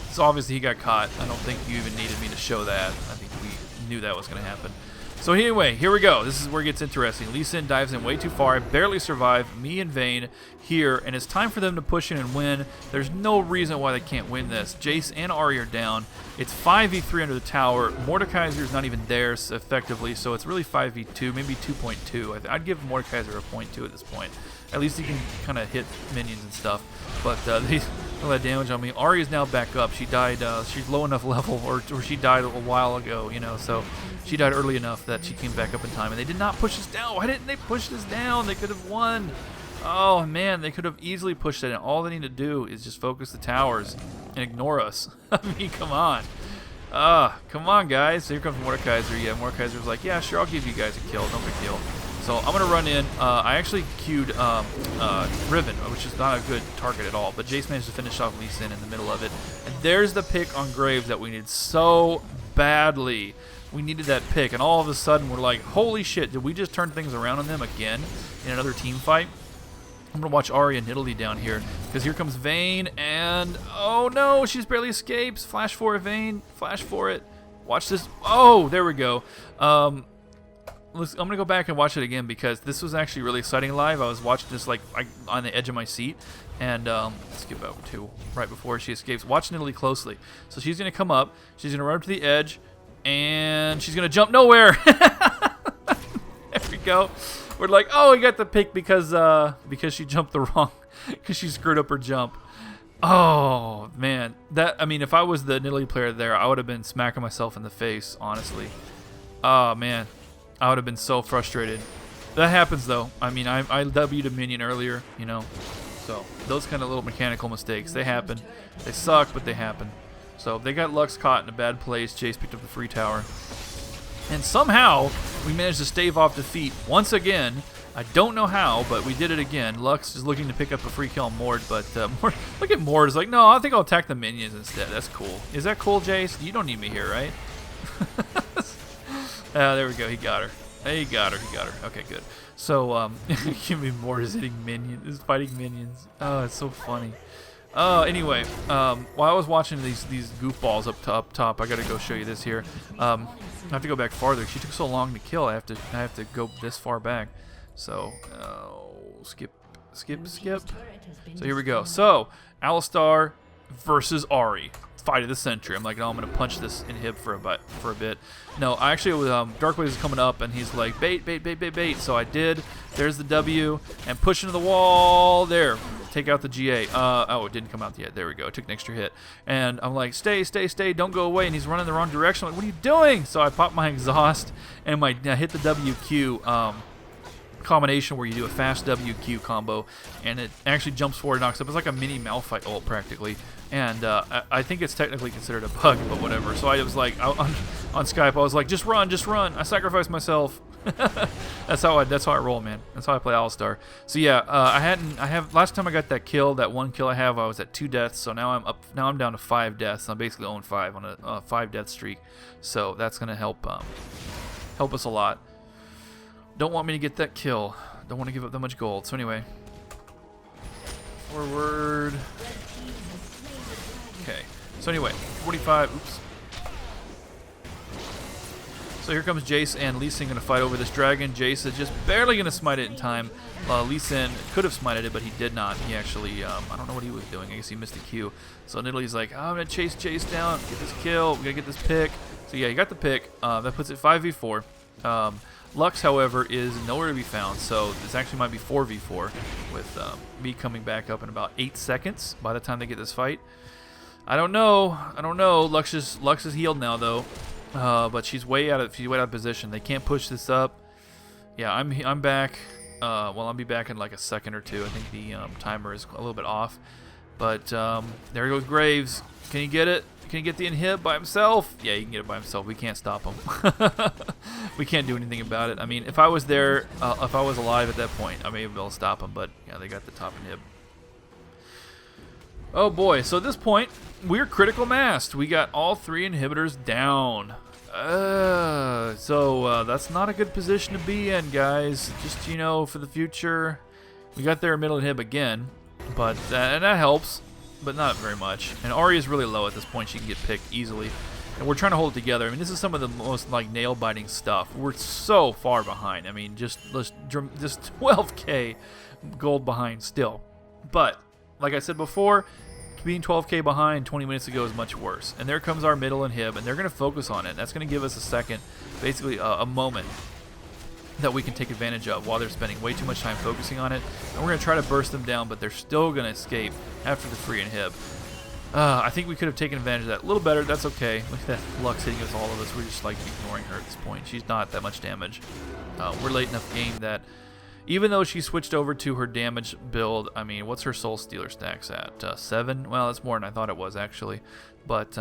So obviously he got caught. I don't think you even needed me to show that. I think we knew that was going to happen. So anyway, here we go. This is where it gets interesting. Lee Sin dives in way too far. I barely survive. Me and Vayne here, and it's time for them to push in and win. There's no reason why they can't win this. Jace and Ahri are down. It's 5v3 under the tower. Mordekaiser is not even there effectively, so it's really 5v2, maybe 2.2. I'd give Mordekaiser a 0.2 at this point. At least he can kind of hit minions and stuff. But they all that damage on me. Ahri is now back up. She died. She's low enough level, or she died a while ago, so she died early enough that she came back up in time. And they did not push us down. Why didn't they push us down? They could have won. Oh, man, they could have easily pushed it. And all they need to do is just focus the towers and ignore us. I mean, come on. Come on, guys. So here comes Mordekaiser. Yeah, Mordekaiser's like, yeah, sure, I'll give you guys a kill. No big deal. So I'm going to run in. I actually queued Riven, which is not a good target at all. But Jace managed to finish off Lee Sin in the middle of it. And there's the pick on Graves that we needed so badly. We needed that pick. And all of a sudden, we're like, holy shit, did we just turn things around on them again in another team fight? I'm going to watch Ahri and Nidalee down here. Because here comes Vayne. And, oh no, she's barely escapes. Flash for it, Vayne. Flash for it. Watch this. Oh, there we go. I'm going to go back and watch it again because this was actually really exciting live. I was watching this like on the edge of my seat. And let's skip over to right before she escapes. Watch Nidalee closely. So she's going to come up. She's going to run up to the edge. And she's going to jump nowhere. There we go. We're like, oh, we got the pick because she jumped the wrong, because she screwed up her jump. Oh, man. I mean, if I was the Nidalee player there, I would have been smacking myself in the face, honestly. Oh, man. I would have been so frustrated. That happens, though. I mean, I W'd a minion earlier, So, those kind of little mechanical mistakes, they happen. They suck, but they happen. So, they got Lux caught in a bad place. Jace picked up the free tower. And somehow, we managed to stave off defeat once again. I don't know how, but we did it again. Lux is looking to pick up a free kill on Mord, but look at Mord. Is like, no, I think I'll attack the minions instead. That's cool. Is that cool, Jace? You don't need me here, right? There we go. He got her. He got her. Okay, good. So, give me Mord is hitting minions, is fighting minions. Oh, it's so funny. Anyway, while I was watching these goofballs up top, I gotta go show you this here. I have to go back farther. She took so long to kill. I have to go this far back. So, skip. So here we go. So, Alistar versus Ahri. Fight of the century. I'm like, no, I'm gonna punch this inhib for a bit. No, I actually Darkblaze is coming up, and he's like, bait. So I did. There's the W, and push into the wall. There. Take out the GA. Oh, it didn't come out yet. There we go. It took an extra hit. And I'm like, stay. Don't go away. And he's running the wrong direction. I'm like, what are you doing? So I popped my exhaust, and I hit the WQ combination where you do a fast WQ combo, and it actually jumps forward and knocks up. It's like a mini Malphite ult practically. And I think it's technically considered a bug, but whatever. So I was like, on Skype, I was like, just run. I sacrificed myself. That's how I roll, man. That's how I play Alistar. So yeah, last time I got that kill, that one kill I was at 2 deaths. So now I'm down to 5 deaths. I'm basically 0-5 on a 5 death streak. So that's gonna help us a lot. Don't want me to get that kill. Don't want to give up that much gold. So anyway, forward. Okay. So anyway, 45. Oops. So here comes Jace and Lee Sin going to fight over this dragon. Jace is just barely going to smite it in time. Lee Sin could have smited it, but he did not. He actually, I don't know what he was doing. I guess he missed the Q. So Nidalee's like, I'm going to chase Jace down, get this kill, we got to get this pick. So yeah, he got the pick. That puts it 5v4. Lux, however, is nowhere to be found. So this actually might be 4v4 with me coming back up in about 8 seconds by the time they get this fight. I don't know. Lux is healed now, though. But she's way out of position. They can't push this up. Yeah, I'm back. Well, I'll be back in like a second or two. I think the timer is a little bit off. But there goes Graves. Can he get it? Can he get the inhib by himself? Yeah, he can get it by himself. We can't stop him. We can't do anything about it. I mean, if I was there, if I was alive at that point, I may be able to stop him. But yeah, they got the top inhib. Oh boy, so at this point, we're critical massed. We got all 3 inhibitors down. So that's not a good position to be in, guys. Just, you know, for the future. We got their middle inhib again, but and that helps, but not very much. And Ahri is really low at this point. She can get picked easily. And we're trying to hold it together. I mean, this is some of the most, like, nail-biting stuff. We're so far behind. I mean, just 12k gold behind still. But like I said before, being 12k behind 20 minutes ago is much worse. And there comes our middle inhib, and they're going to focus on it. That's going to give us a second, basically a moment that we can take advantage of while they're spending way too much time focusing on it. And we're going to try to burst them down, but they're still going to escape after the free inhib. I think we could have taken advantage of that a little better. That's okay. Look at that Lux hitting us, all of us. We're just like ignoring her at this point. She's not that much damage. We're late enough game that even though she switched over to her damage build, I mean, what's her Soul Stealer stacks at? 7? Well, that's more than I thought it was, actually. But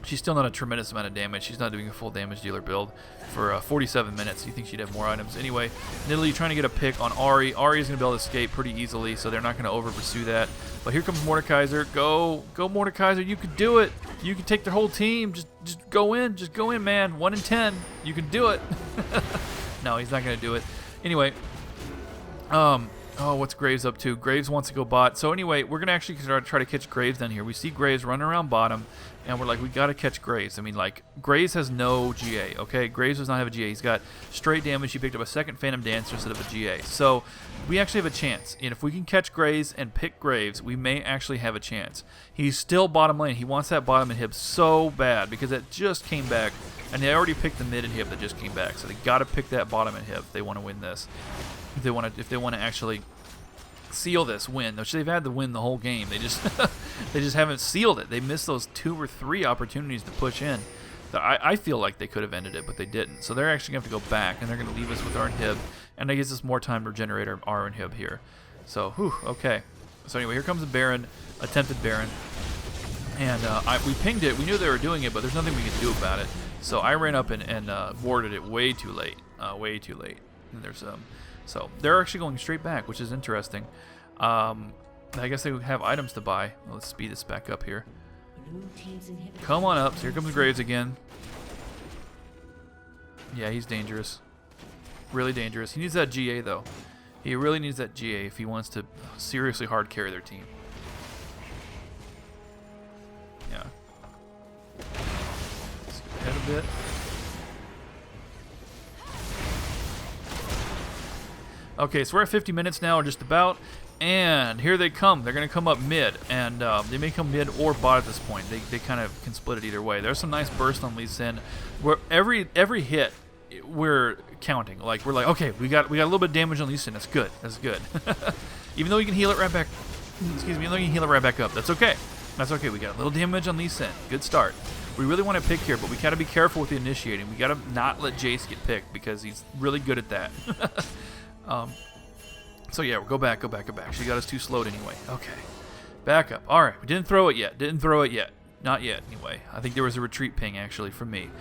she's still not a tremendous amount of damage. She's not doing a full damage dealer build for 47 minutes. You think she'd have more items. Anyway, Nidalee trying to get a pick on Ahri. Ahri is going to be able to escape pretty easily, so they're not going to over-pursue that. But here comes Mordekaiser. Go Mordekaiser. You can do it. You can take the whole team. Just go in. Just go in, man. 1 in 10. You can do it. No, he's not going to do it. Anyway, oh, what's Graves up to? Graves wants to go bot. So anyway, we're going to actually try to catch Graves down here. We see Graves running around bottom, and we're like, we got to catch Graves. I mean, like, Graves has no GA, okay? Graves does not have a GA. He's got straight damage. He picked up a second Phantom Dancer instead of a GA. So we actually have a chance. And if we can catch Graves and pick Graves, we may actually have a chance. He's still bottom lane. He wants that bottom inhib so bad because it just came back. And they already picked the mid inhib that just came back. So they got to pick that bottom inhib if they want to win this. If they want to actually seal this win, which they've had to win the whole game. They just they just haven't sealed it. They missed those 2 or 3 opportunities to push in. I feel like they could have ended it, but they didn't. So they're actually going to have to go back, and they're going to leave us with our inhib, and that gives us more time to regenerate our inhib here. So, whew, okay. So anyway, here comes a Baron, attempted Baron, and we pinged it. We knew they were doing it, but there's nothing we could do about it. So I ran up and warded it way too late. Way too late. And there's so they're actually going straight back, which is interesting. I guess they have items to buy. Well, let's speed this back up here. Come on up. So here comes Graves again. Yeah, he's dangerous. Really dangerous. He needs that GA, though. He really needs that GA if he wants to seriously hard carry their team. Yeah. Let's get ahead a bit. Okay, so we're at 50 minutes now, or just about, and here they come. They're going to come up mid, and they may come mid or bot at this point. They kind of can split it either way. There's some nice burst on Lee Sin. Where every hit, we're counting. Like, we're like, okay, we got a little bit of damage on Lee Sin. That's good. That's good. Even though you can heal it right back, excuse me, even though you can heal it right back up. That's okay. That's okay. We got a little damage on Lee Sin. Good start. We really want to pick here, but we got to be careful with the initiating. We got to not let Jace get picked because he's really good at that. So yeah, go back. She got us too slowed anyway. Okay. Back up. Alright, we didn't throw it yet. Not yet, anyway. I think there was a retreat ping, actually, from me.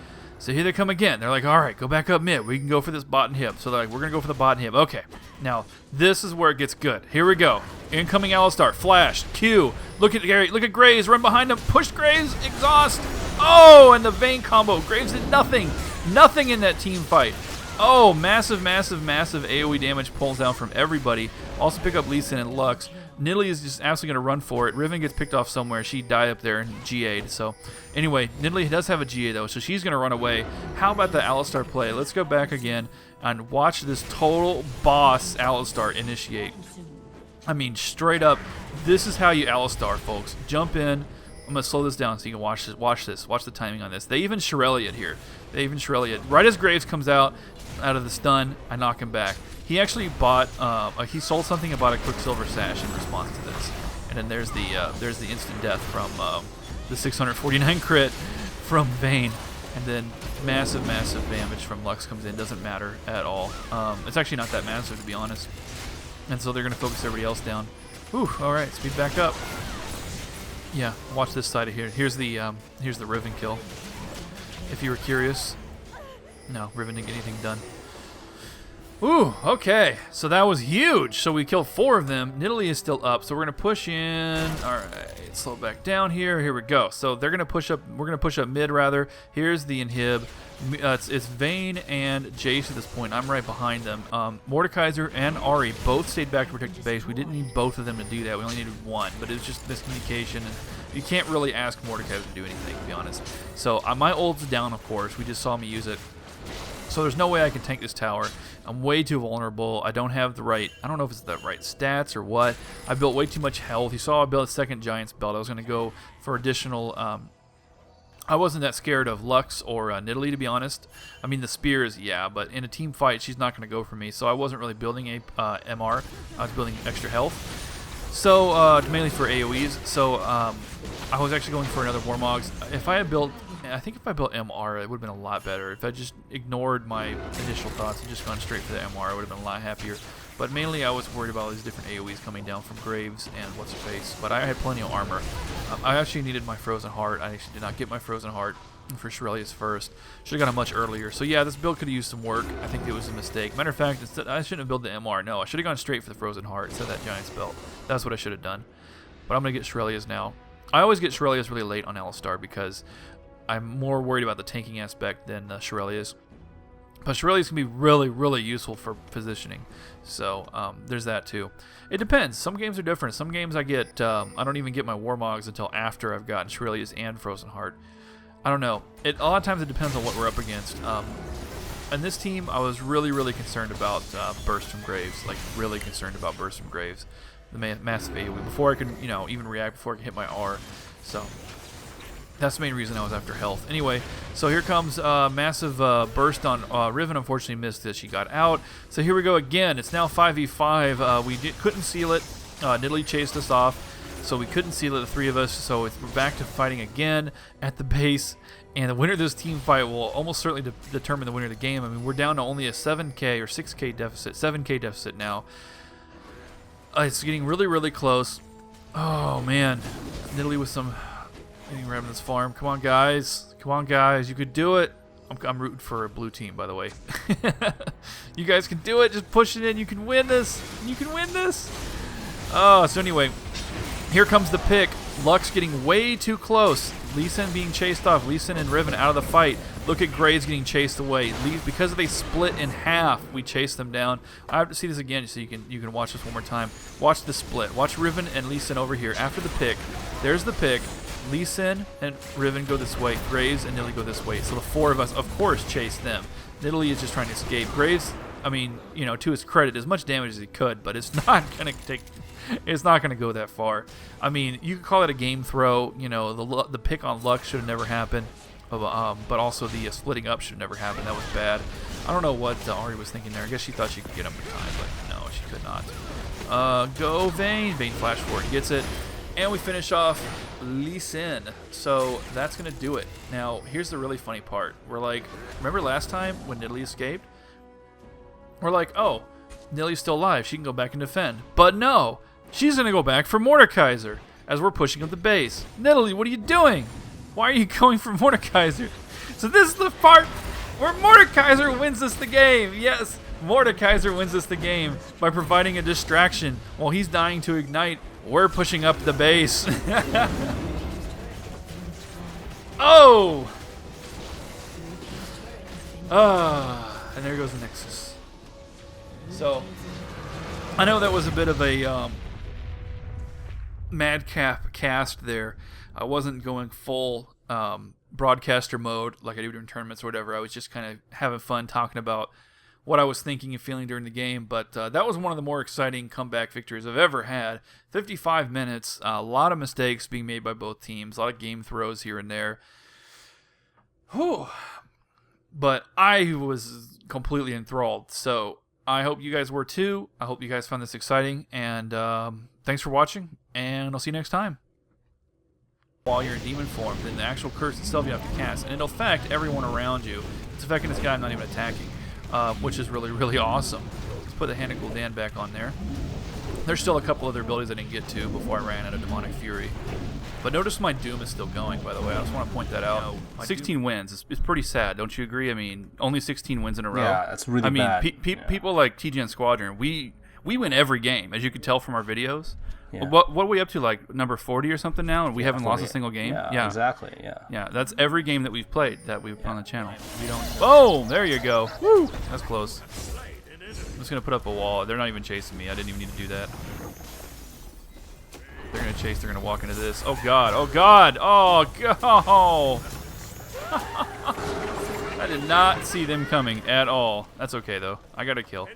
So here they come again. They're like, all right, go back up mid. We can go for this bot and hip. So they're like, we're going to go for the bot and hip. Okay. Now, this is where it gets good. Here we go. Incoming Alistar. Flash. Q. Look at Gary. Look at Graves. Run behind him. Push Graves. Exhaust. Oh, and the Vayne combo. Graves did nothing. Nothing in that team fight. Oh, massive, massive, massive AoE damage pulls down from everybody. Also pick up Lee Sin and Lux. Nidalee is just absolutely going to run for it. Riven gets picked off somewhere. She died up there and GA'd. So, anyway, Nidalee does have a GA, though, so she's going to run away. How about the Alistar play? Let's go back again and watch this total boss Alistar initiate. I mean, straight up, this is how you Alistar, folks. Jump in. I'm going to slow this down so you can watch this. Watch this. Watch the timing on this. They even Shirelli it here. They even Shirelli it. Right as Graves comes out of the stun, I knock him back. He actually bought, he sold something and bought a Quicksilver Sash in response to this. And then there's the instant death from the 649 crit from Vayne. And then massive, massive damage from Lux comes in. Doesn't matter at all. It's actually not that massive, to be honest. And so they're going to focus everybody else down. Whew, all right, speed back up. Yeah, watch this side of here. Here's the Riven kill. If you were curious. No, Riven didn't get anything done. Ooh, okay. So that was huge. So we killed 4 of them. Nidalee is still up, so we're going to push in. All right, slow back down here. Here we go. So they're going to push up. We're going to push up mid, rather. Here's the inhib. It's Vayne and Jace at this point. I'm right behind them. Mordekaiser and Ahri both stayed back to protect the base. We didn't need both of them to do that. We only needed one, but it was just miscommunication. And you can't really ask Mordekaiser to do anything, to be honest. So my ult's down, of course. We just saw me use it. So there's no way I can tank this tower. I'm way too vulnerable. I don't have the right, I don't know if it's the right stats or what. I built way too much health. You saw I built a second Giant's Belt. I was going to go for additional, I wasn't that scared of Lux or Nidalee, to be honest. I mean, the spears, yeah, but in a team fight, she's not going to go for me. So I wasn't really building a MR. I was building extra health. So, mainly for AoEs. So, I was actually going for another Warmogs. I think if I built MR, it would have been a lot better. If I just ignored my initial thoughts and just gone straight for the MR, I would have been a lot happier. But mainly I was worried about all these different AoEs coming down from Graves and what's-her-face. But I had plenty of armor. I actually needed my Frozen Heart. I actually did not get my Frozen Heart for Shirelius first. Should have got it much earlier. So yeah, this build could have used some work. I think it was a mistake. Matter of fact, I shouldn't have built the MR. No, I should have gone straight for the Frozen Heart instead of that Giant's Belt. That's what I should have done. But I'm going to get Shirelius now. I always get Shirelius really late on Alistar because I'm more worried about the tanking aspect than Shirelius. But Shirelius can be really, really useful for positioning. So there's that too. It depends. Some games are different. Some games I don't even get my Warmogs until after I've gotten Shirelius and Frozen Heart. I don't know. A lot of times it depends on what we're up against. In this team, I was really, really concerned about Burst from Graves. Like, really concerned about Burst from Graves. The massive AoE. Before I could, even react, before I could hit my R. So that's the main reason I was after health. Anyway, so here comes massive burst on Riven. Unfortunately missed it. She got out. So here we go again. It's now 5v5. We couldn't seal it. Nidalee chased us off. So we couldn't seal it, the 3 of us. So we're back to fighting again at the base. And the winner of this team fight will almost certainly determine the winner of the game. I mean, we're down to only a 7k or 6k deficit. 7k deficit now. It's getting really, really close. Oh, man. Nidalee with some... getting right on this farm. Come on, guys. Come on, guys. You could do it. I'm rooting for a blue team, by the way. You guys can do it. Just push it in. You can win this. You can win this. Oh, so anyway, here comes the pick. Lux getting way too close. Lee Sin being chased off. Lee Sin and Riven out of the fight. Look at Graves getting chased away. Because they split in half, we chase them down. I have to see this again so you can watch this one more time. Watch the split. Watch Riven and Lee Sin over here after the pick. There's the pick. Lee Sin and Riven go this way. Graves and Nidalee go this way. So the 4 of us, of course, chase them. Nidalee is just trying to escape. Graves, I mean, to his credit, as much damage as he could, but it's not gonna take. It's not gonna go that far. I mean, you could call it a game throw. The pick on Lux should have never happened. But also the splitting up should have never happened. That was bad. I don't know what Ahri was thinking there. I guess she thought she could get him in time, but no, she could not. Go Vayne. Vayne flash forward, gets it. And we finish off Lee Sin. So that's going to do it. Now, here's the really funny part. We're like, remember last time when Nidalee escaped? We're like, oh, Nidalee's still alive. She can go back and defend. But no, she's going to go back for Mordekaiser as we're pushing up the base. Nidalee, what are you doing? Why are you going for Mordekaiser? So this is the part where Mordekaiser wins us the game. Yes, Mordekaiser wins us the game by providing a distraction while he's dying to ignite. We're pushing up the base. Oh! And there goes the Nexus. So, I know that was a bit of a madcap cast there. I wasn't going full broadcaster mode like I do during tournaments or whatever. I was just kind of having fun talking about what I was thinking and feeling during the game. But that was one of the more exciting comeback victories I've ever had. 55 minutes, a lot of mistakes being made by both teams, a lot of game throws here and there. Whew. But I was completely enthralled. So I hope you guys were too. I hope you guys found this exciting. And thanks for watching. And I'll see you next time. While you're in demon form, then the actual curse itself you have to cast. And it'll affect everyone around you. It's affecting this guy I'm not even attacking. Which is really, really awesome. Let's put the Hand of Gul'dan back on there. There's still a couple other abilities I didn't get to before I ran out of Demonic Fury. But notice my Doom is still going, by the way. I just want to point that out. 16 wins. It's pretty sad, don't you agree? I mean, only 16 wins in a row. Yeah, that's really bad. People like TGN Squadron, we win every game, as you can tell from our videos. Yeah. What are we up to, like number 40 or something now, and we haven't 40. lost a single game? Yeah, exactly. Yeah, that's every game that we've played that we've put on the channel. We don't. Boom! There you go. Woo! That's close. I'm just gonna put up a wall. They're not even chasing me. I didn't even need to do that. They're gonna chase. They're gonna walk into this. Oh god! Oh god! Oh god! I did not see them coming at all. That's okay though. I got a kill.